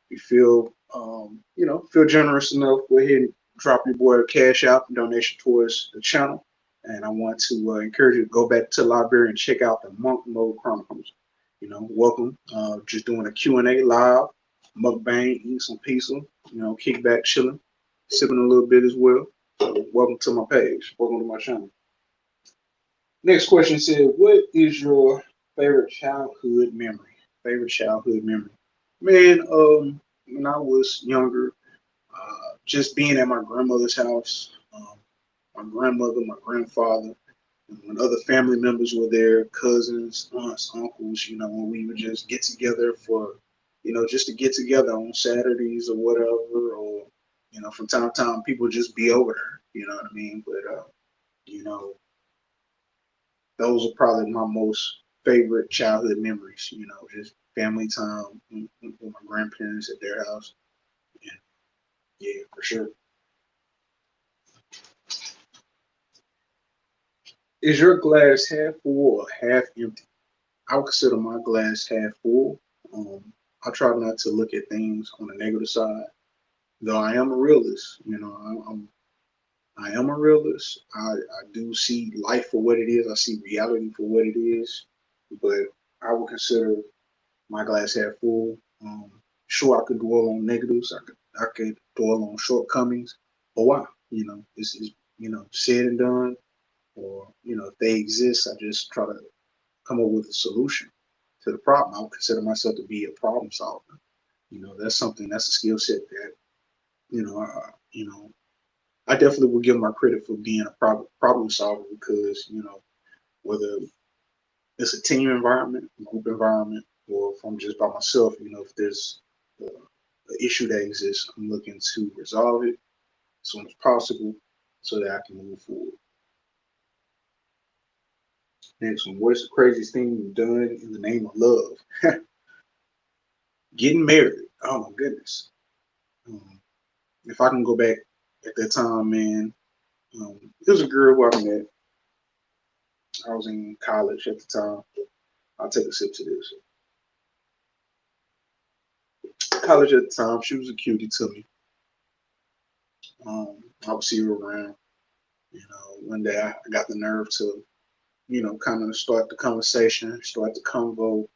If you feel feel generous enough, go ahead and drop your boy a cash out donation towards the channel. And I want to encourage you to go back to the library and check out the Monk Mode Chronicles. Welcome. Just doing a Q&A live, mukbang, eating some pizza, kick back, chilling, sipping a little bit as well. So welcome to my page. Welcome to my channel. Next question said, what is your favorite childhood memory? Favorite childhood memory? Man, when I was younger, just being at my grandmother's house, my grandmother, my grandfather, and when other family members were there, cousins, aunts, uncles, when we would just get together for, just to get together on Saturdays or whatever, or, from time to time, people just be over there, you know what I mean? But, you know, those are probably my most favorite childhood memories, just family time with my grandparents at their house. And yeah, for sure. Is your glass half full or half empty? I would consider my glass half full. I try not to look at things on the negative side, though I am a realist. I am a realist. I do see life for what it is. I see reality for what it is, but I would consider my glass half full. Sure, I could dwell on negatives. I could dwell on shortcomings, but why? This is said and done, or if they exist, I just try to come up with a solution to the problem. I would consider myself to be a problem solver. That's a skill set that you know I, you know I definitely would give my credit for being a problem solver because whether it's a team environment, group environment, or if I'm just by myself, if there's an issue that exists, I'm looking to resolve it as soon as possible so that I can move forward. Next one, what is the craziest thing you've done in the name of love? Getting married. Oh my goodness. Um, if I can go back at that time, man, there was a girl who I met. I was in college at the time. I'll take a sip to this. College at the time, she was a cutie to me. I would see her around. One day I got the nerve to, kind of start the conversation, start the convo,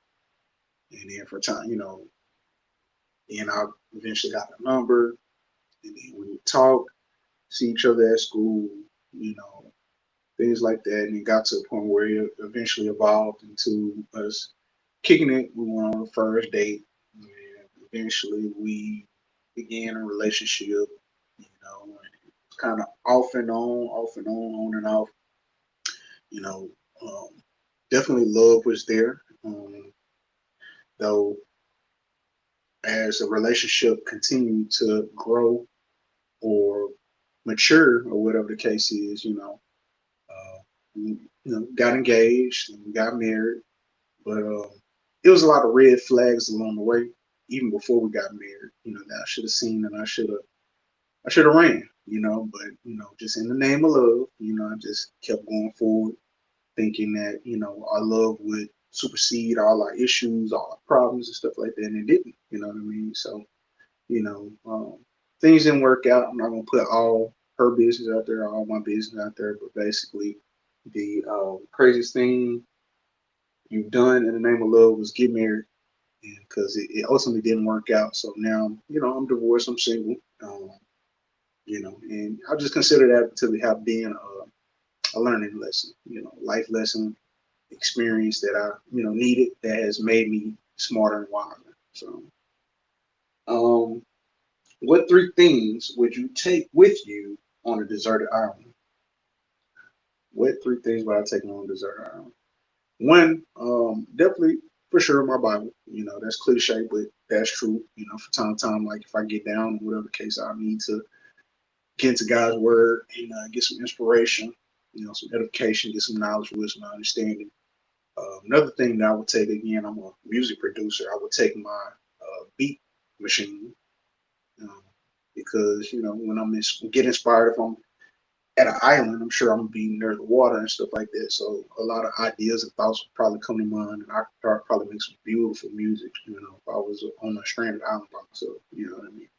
and then for time, and I eventually got the number, and then we would talk, see each other at school, you know, things like that, and it got to a point where it eventually evolved into us kicking it. We went on the first date, and eventually we began a relationship. And it's kind of off and on and off. You know, um, definitely love was there, though. As a relationship continued to grow or mature or whatever the case is, got engaged and we got married. But it was a lot of red flags along the way, even before we got married. That I should have seen and I should have ran. But just in the name of love, I just kept going forward, thinking that our love would supersede all our issues, all our problems and stuff like that, and it didn't. You know what I mean? So things didn't work out. I'm not gonna put all her business out there, all my business out there, but basically, the craziest thing you've done in the name of love was get married, and because it ultimately didn't work out. So now, I'm divorced, I'm single, and I just consider that to have been a learning lesson, life lesson, experience that I, needed that has made me smarter and wiser. So, um, what three things would you take with you on a deserted island? What three things would I take on a deserted island? One, definitely for sure my Bible. That's cliche, but that's true. From time to time, like if I get down, whatever case, I need to get into God's word and get some inspiration, some edification, get some knowledge, wisdom, understanding. Another thing that I would take again, I'm a music producer. I would take my beat machine um, because when get inspired, if I'm at an island, I'm sure I'm gonna be near the water and stuff like that. So a lot of ideas and thoughts would probably come to mind, and I could probably make some beautiful music. If I was on a stranded island by myself. You know what I mean?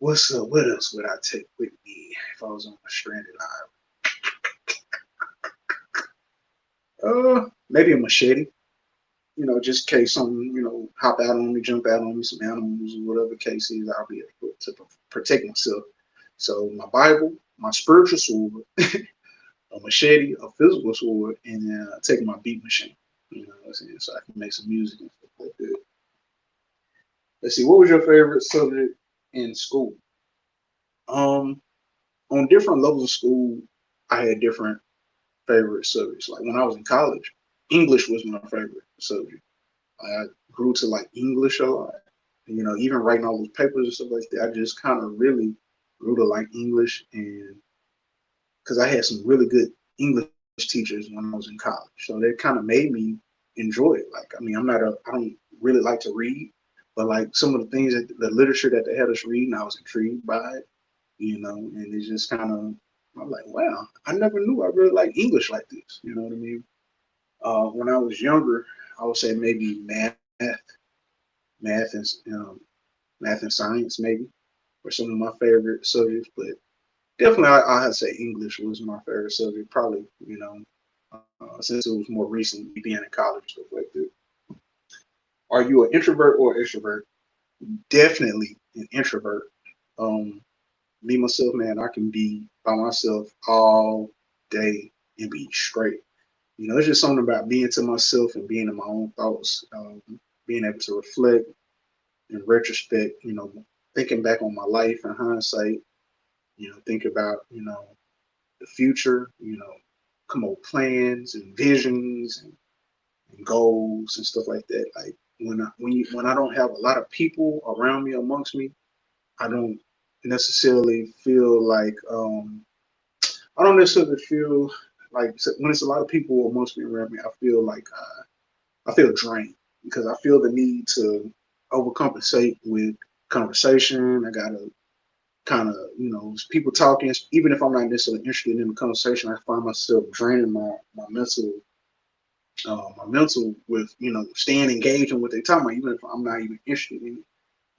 What's up? What else would I take with me if I was on a stranded island? Maybe a machete. Just in case something, hop out on me, jump out on me, some animals or whatever the case is, I'll be able to protect myself. So my Bible, my spiritual sword, a machete, a physical sword, and then taking my beat machine. You know what I'm saying? So I can make some music and stuff like that. Let's see, what was your favorite subject in school? Um, on different levels of school, I had different favorite subjects. Like when I was in college, English was my favorite subject. I grew to like English a lot. Even writing all those papers and stuff like that, I just kind of really grew to like English, and because I had some really good English teachers when I was in college, so that kind of made me enjoy it. Like, I mean, I don't really like to read, but like some of the things that the literature that they had us reading, I was intrigued by it. And it's just kind of, I'm like, wow, I never knew I really like English like this. You know what I mean? When I was younger, I would say maybe math and math and science maybe were some of my favorite subjects. But definitely, I'd say English was my favorite subject. Probably, since it was more recent, me being in college stuff like that. Are you an introvert or extrovert? Definitely an introvert. Um, Me myself, man, I can be by myself all day and be straight. It's just something about being to myself and being in my own thoughts, being able to reflect in retrospect, thinking back on my life in hindsight, think about, the future, come up with plans and visions and goals and stuff like that. Like when I don't have a lot of people around me amongst me, I don't necessarily feel like I don't necessarily feel like when it's a lot of people amongst me around me, I feel like I feel drained because I feel the need to overcompensate with conversation. I gotta kind of, people talking, even if I'm not necessarily interested in the conversation, I find myself draining my mental with, staying engaged in what they're talking about, even if I'm not even interested in it.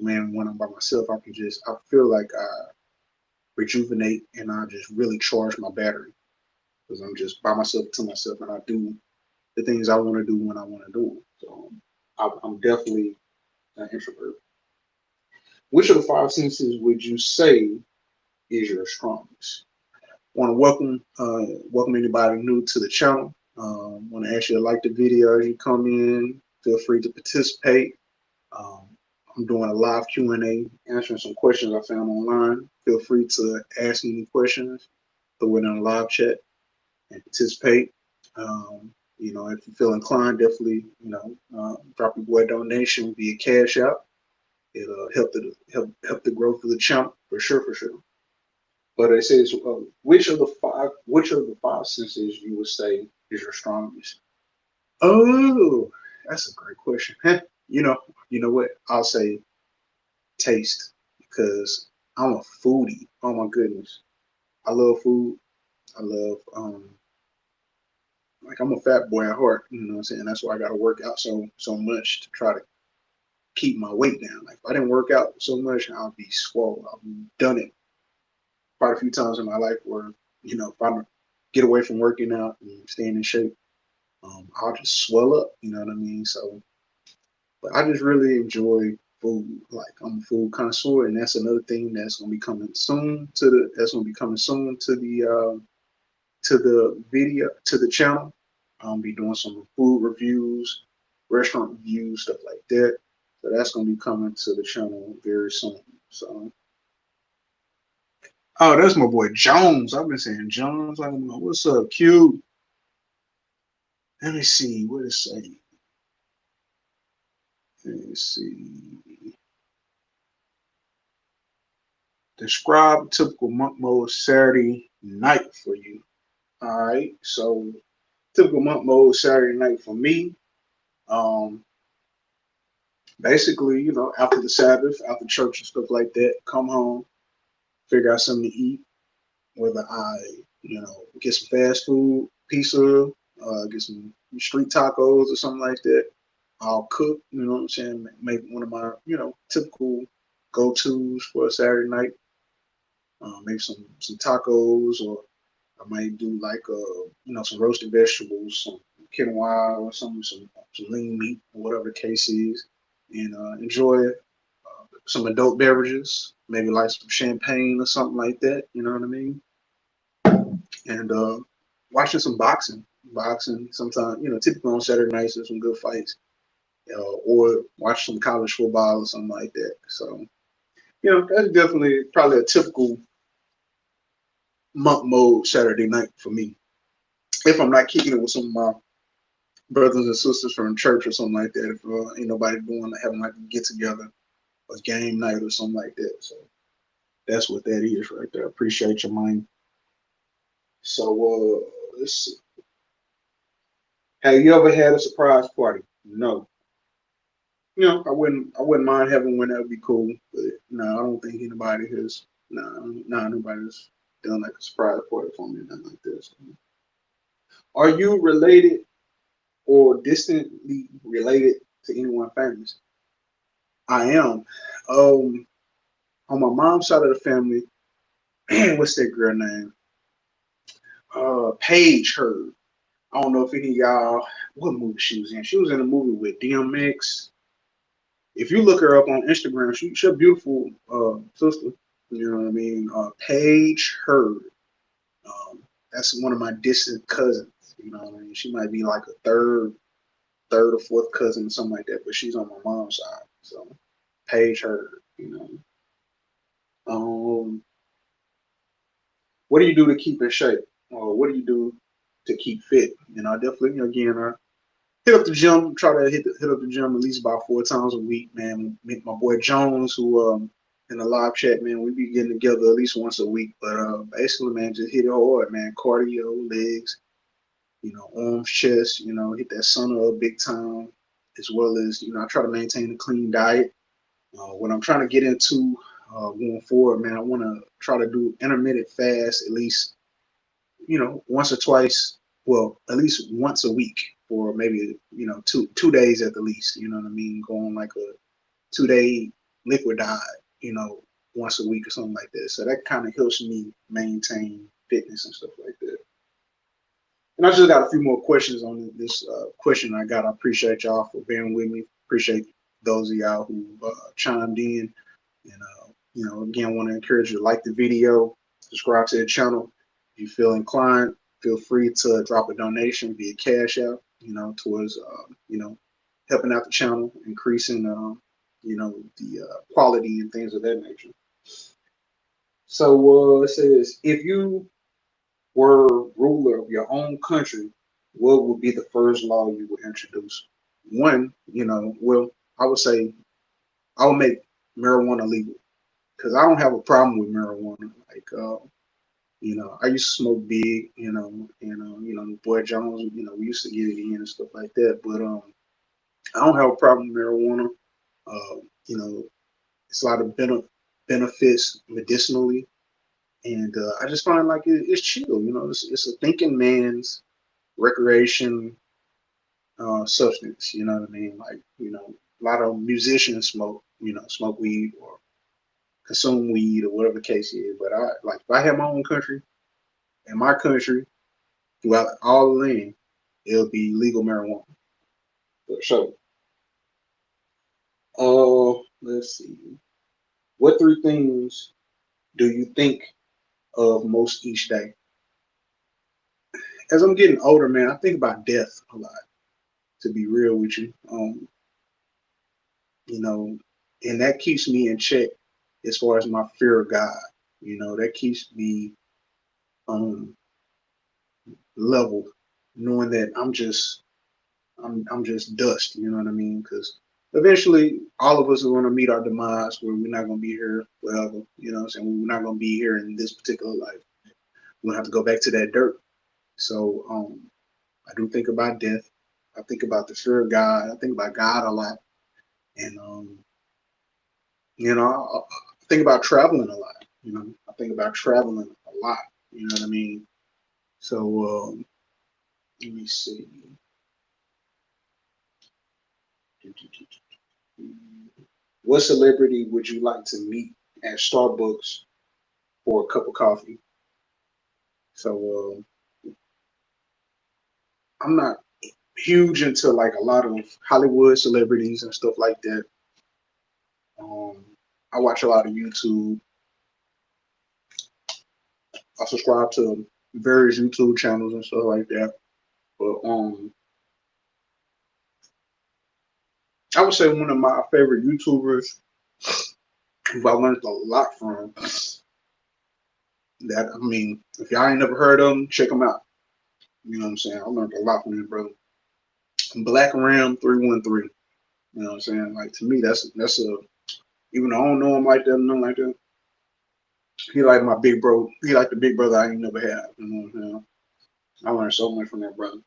Man, when I'm by myself, I feel like I rejuvenate and I just really charge my battery because I'm just by myself to myself and I do the things I want to do when I want to do them. So I'm definitely an introvert. Which of the five senses would you say is your strongest? Want to welcome anybody new to the channel. Want to ask you to like the video as you come in. Feel free to participate. Um, I'm doing a live Q&A, answering some questions I found online. Feel free to ask me any questions, throw it in a live chat, and participate. If you feel inclined, definitely, drop your boy a donation via Cash App. It'll help the growth of the channel for sure, for sure. But it says, which of the five senses you would say is your strongest? Oh, that's a great question. You know, you know what? I'll say taste because I'm a foodie. Oh my goodness, I love food. I love like I'm a fat boy at heart. You know what I'm saying? That's why I got to work out so much to try to keep my weight down. Like if I didn't work out so much, I'll be swole. I've done it quite a few times in my life where if I get away from working out and staying in shape, I'll just swell up. You know what I mean? So, but I just really enjoy food. Like I'm a food connoisseur, and that's another thing that's gonna be coming soon to the video to the channel. I'll be doing some food reviews, restaurant reviews, stuff like that. So that's gonna be coming to the channel very soon. So, oh, that's my boy Jones. I've been saying Jones. I don't know what's up, Q. Let me see what it say. Let me see. Describe typical monk mode Saturday night for you. All right. So typical monk mode Saturday night for me. Um, Basically, after the Sabbath, after church and stuff like that, come home, figure out something to eat. Whether I, get some fast food, pizza, get some street tacos or something like that. I'll cook, you know what I'm saying? Make one of my, typical go-tos for a Saturday night. Maybe some tacos, or I might do like some roasted vegetables, some quinoa, or some lean meat, or whatever the case is, and enjoy some adult beverages, maybe like some champagne or something like that. You know what I mean? And watching some boxing. Boxing sometimes, typically on Saturday nights, there's some good fights, or watch some college football or something like that. So, that's definitely probably a typical monk mode Saturday night for me. If I'm not kicking it with some of my brothers and sisters from church or something like that, if ain't nobody doing having like a get together, a game night or something like that. So that's what that is right there. Appreciate your mind. So let's see. Have you ever had a surprise party? No. I wouldn't mind having one. That would be cool. But no, I don't think anybody has. No, nobody's done like a surprise party for me, nothing like this. Are you related or distantly related to anyone famous? I am. Um, on my mom's side of the family, man, what's that girl name? Paige Heard. I don't know if any of y'all, what movie she was in. She was in a movie with DMX. If you look her up on Instagram, she's a beautiful sister. You know what I mean? Paige Heard. That's one of my distant cousins. You know what I mean? She might be like a third or fourth cousin or something like that, but she's on my mom's side. So Paige Heard. Um, what do you do to keep in shape? Or what do you do to keep fit? I definitely, again, hit up the gym. Try to hit up the gym at least about 4 times a week, man. Meet my boy Jones, who in the live chat, man, we be getting together at least once a week. But basically, man, just hit it hard, man. Cardio, legs, arms, chest. Hit that sauna up big time, as well as I try to maintain a clean diet. What I'm trying to get into going forward, man, I want to try to do intermittent fast at least once or twice, well, at least once a week for maybe, two days at the least, you know what I mean? Go on like a 2-day liquid diet, you know, once a week or something like that. So that kind of helps me maintain fitness and stuff like that. And I just got a few more questions on this question I got. I appreciate y'all for bearing with me. Appreciate those of y'all who chimed in. And, again, I want to encourage you to like the video, subscribe to the channel. If you feel inclined, feel free to drop a donation via Cash App, towards, helping out the channel, increasing, the quality and things of that nature. So it says, if you were ruler of your own country, what would be the first law you would introduce? One, well, I would say I would make marijuana legal because I don't have a problem with marijuana. Like, I used to smoke big, and boy Jones, we used to get it in and stuff like that. But I don't have a problem with marijuana. Uh, you know, it's a lot of benefits medicinally, and I just find like it's chill. It's a thinking man's recreation substance. You know what I mean? Like, a lot of musicians smoke weed or consume weed or whatever the case is. But I like if I had my own country, in my country, throughout all the land, it'll be legal marijuana for sure. Let's see. What three things do you think of most each day? As I'm getting older, man, I think about death a lot. To be real with you, you know, and that keeps me in check as far as my fear of God. That keeps me um level, knowing that I'm just dust. You know what I mean? Because eventually, all of us are going to meet our demise, where we're not going to be here forever. You know what I'm saying? We're not going to be here in this particular life. We're going to have to go back to that dirt. So I do think about death. I think about the fear of God. I think about God a lot, and I think about traveling a lot. I think about traveling a lot. You know what I mean? So let me see. What celebrity would you like to meet at Starbucks for a cup of coffee? So I'm not huge into like a lot of Hollywood celebrities and stuff like that. Um, I watch a lot of YouTube. I subscribe to various YouTube channels and stuff like that. But I would say one of my favorite YouTubers who I learned a lot from. That I mean, if y'all ain't never heard of him, check him out. You know what I'm saying? I learned a lot from him, brother. Black Ram 313. You know what I'm saying? Like to me, that's a even though I don't know him like that, nothing like that. He like my big bro. He like the big brother I ain't never had. You know what I'm saying? I learned so much from that brother.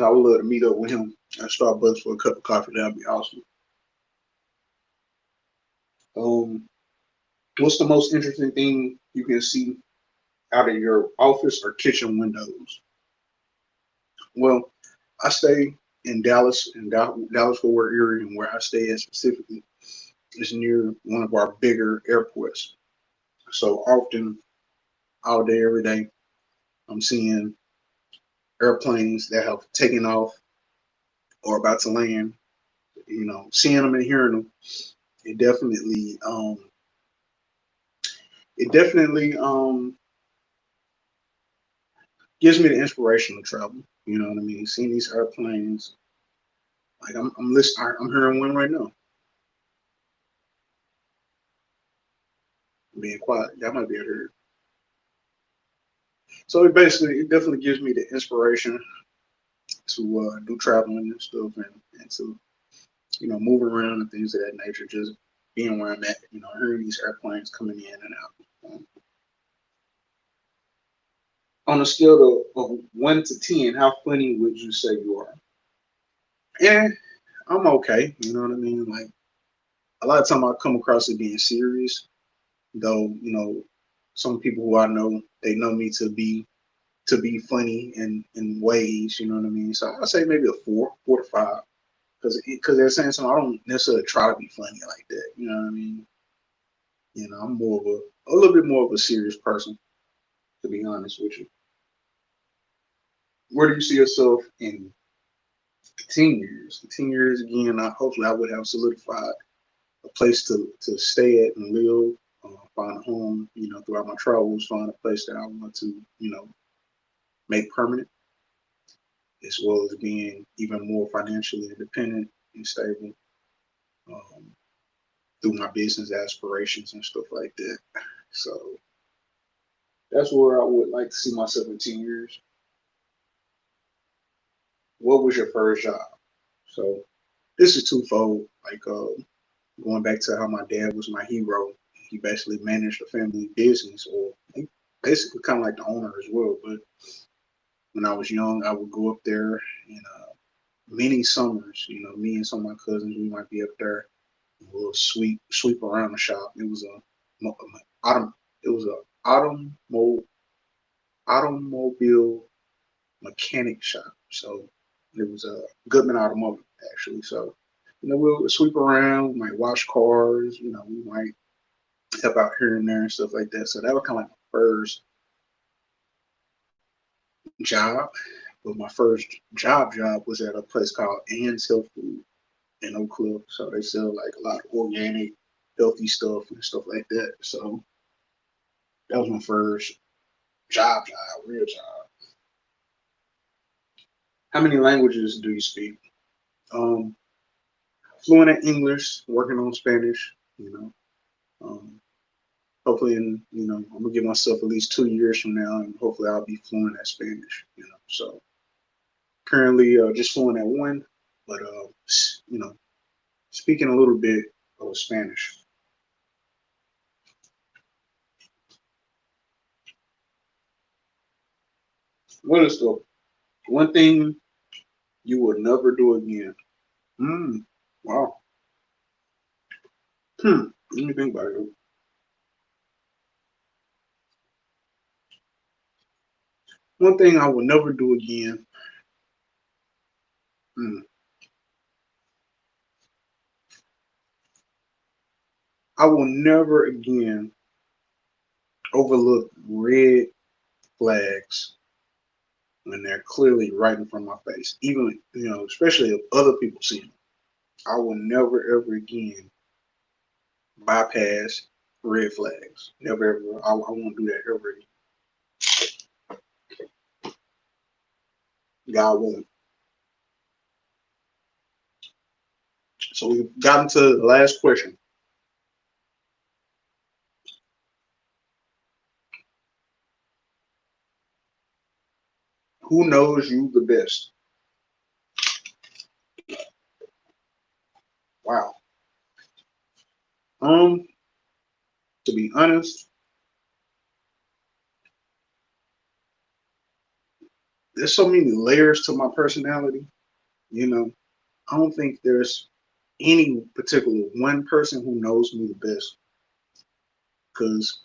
I would love to meet up with him at Starbucks for a cup of coffee. That'd be awesome. Um, what's the most interesting thing you can see out of your office or kitchen windows? Well, I stay in Dallas, in Dallas Fort Worth area, and where I stay at specifically is near one of our bigger airports. So often, all day, every day, I'm seeing airplanes that have taken off or about to land. You know, seeing them and hearing them, it definitely, um, it definitely gives me the inspiration to travel. You know what I mean? Seeing these airplanes, like I'm listening, I'm hearing one right now. Being quiet, that might be heard. So it definitely gives me the inspiration to do traveling and stuff, and to move around and things of that nature. Just being where I'm at, hearing these airplanes coming in and out. On a scale of 1 to 10, how funny would you say you are? Yeah, I'm okay. You know what I mean? Like a lot of time I come across it being serious, though. Some people who I know they know me to be funny in ways. You know what I mean? So I say maybe a 4 to 5. Because they're saying something. I don't necessarily try to be funny like that. You know what I mean? I'm more of a little bit more of a serious person, to be honest with you. Where do you see yourself in 10 years? 10 years again, hopefully I would have solidified a place to stay at and live, find a home, throughout my travels, find a place that I want to, make permanent, as well as being even more financially independent and stable, um, through my business aspirations and stuff like that. So that's where I would like to see myself in 10 years. What was your first job? So this is twofold. Like going back to how my dad was my hero. He basically managed a family business, or he basically kind of like the owner as well. But when I was young, I would go up there and many summers, me and some of my cousins, we might be up there and we'll sweep around the shop. It was autom it was a automobile mechanic shop. So it was a Goodman Automotive actually. So we'll sweep around, we might wash cars, we might help out here and there and stuff like that. So that was kind of like my first job. But my first job was at a place called Ann's Health Food in Oak Cliff. So they sell like a lot of organic, healthy stuff and stuff like that. So that was my first real job. How many languages do you speak? Um, Fluent in English, working on Spanish. Um, hopefully, I'm gonna give myself at least 2 years from now, and hopefully, I'll be fluent at Spanish. So currently, just fluent at one, but you know, speaking a little bit of Spanish. What is the one thing you would never do again? Hmm. Wow. Let me think about it. One thing I will never do again. Hmm. I will never again overlook red flags when they're clearly right in front of my face. Even, especially if other people see them. I will never ever again bypass red flags. Never ever. I won't do that ever again. God won't. So we got into the last question. Who knows you the best? Wow. Um, to be honest, there's so many layers to my personality. You know, I don't think there's any particular one person who knows me the best. Because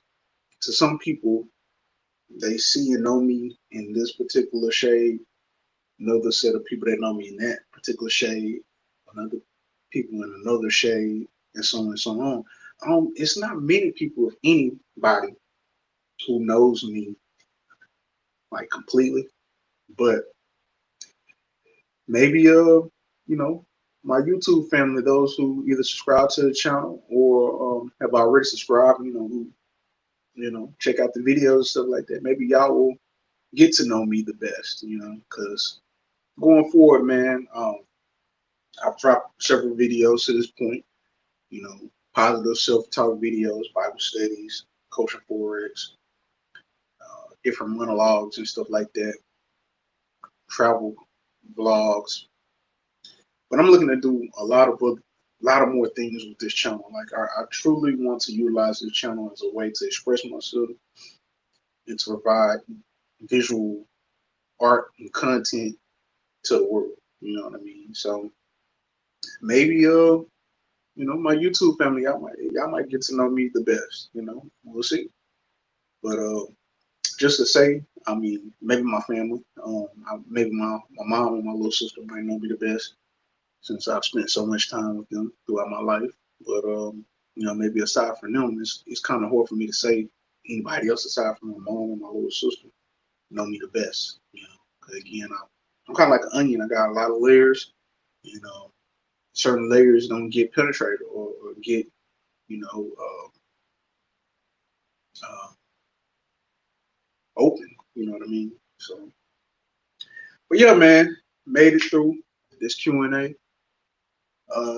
to some people, they see and know me in this particular shade. Another set of people that know me in that particular shade. Another people in another shade, and so on and so on. It's not many people, if anybody, who knows me like completely, but maybe my YouTube family, those who either subscribe to the channel or have already subscribed, who check out the videos and stuff like that. Maybe y'all will get to know me the best, because going forward, man, I've dropped several videos to this point, you know, positive self-talk videos, Bible studies, culture forex, different monologues and stuff like that, travel vlogs. But I'm looking to do a lot of more things with this channel. Like I truly want to utilize this channel as a way to express myself and to provide visual art and content to the world. You know what I mean? So maybe my YouTube family, y'all might get to know me the best. We'll see. But just to say, I mean, maybe my family, maybe my mom and my little sister might know me the best since I've spent so much time with them throughout my life. But maybe aside from them, it's kind of hard for me to say anybody else aside from my mom and my little sister know me the best. 'Cause again, I'm kind of like an onion. I got a lot of layers. You know, certain layers don't get penetrated or get you know uh, open. You know what I mean? So, but yeah, man, made it through this Q&A.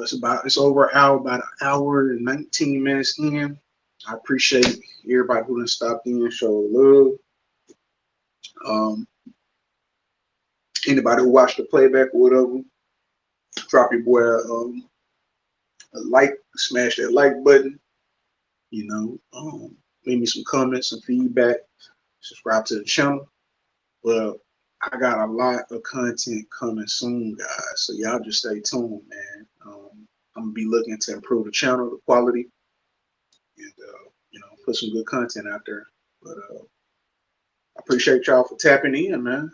It's over about an hour and 19 minutes in. I appreciate everybody who done stopped in and showed love. Um, Anybody who watched the playback or whatever, drop your boy a like, smash that like button. Leave me some comments, some feedback. Subscribe to the channel. Well, I got a lot of content coming soon, guys. So y'all just stay tuned, man. I'm gonna be looking to improve the channel, the quality, and put some good content out there. But I appreciate y'all for tapping in, man.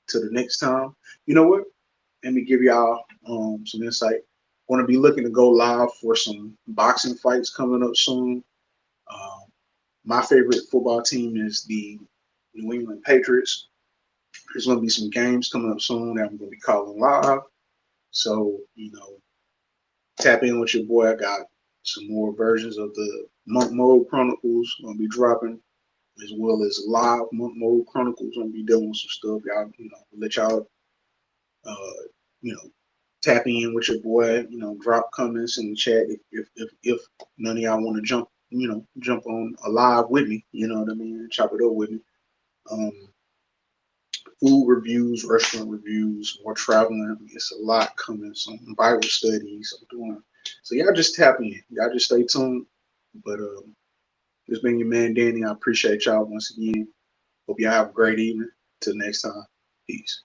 Till the next time. You know what? Let me give y'all some insight. Want to be looking to go live for some boxing fights coming up soon. Um, my favorite football team is the New England Patriots. There's going to be some games coming up soon that I'm going to be calling live. So, tap in with your boy. I got some more versions of the Monk Mode Chronicles going to be dropping, as well as live Monk Mode Chronicles. Going to be doing some stuff. Y'all, let y'all, uh, you know, tap in with your boy. Drop comments in the chat if none of y'all want to jump on a live with me. You know what I mean? Chop it up with me. Um, Food reviews, restaurant reviews, more traveling. It's a lot coming. Some Bible studies I'm doing. So y'all just tap in. Y'all just stay tuned. But this been your man Danny. I appreciate y'all once again. Hope y'all have a great evening. Till next time. Peace.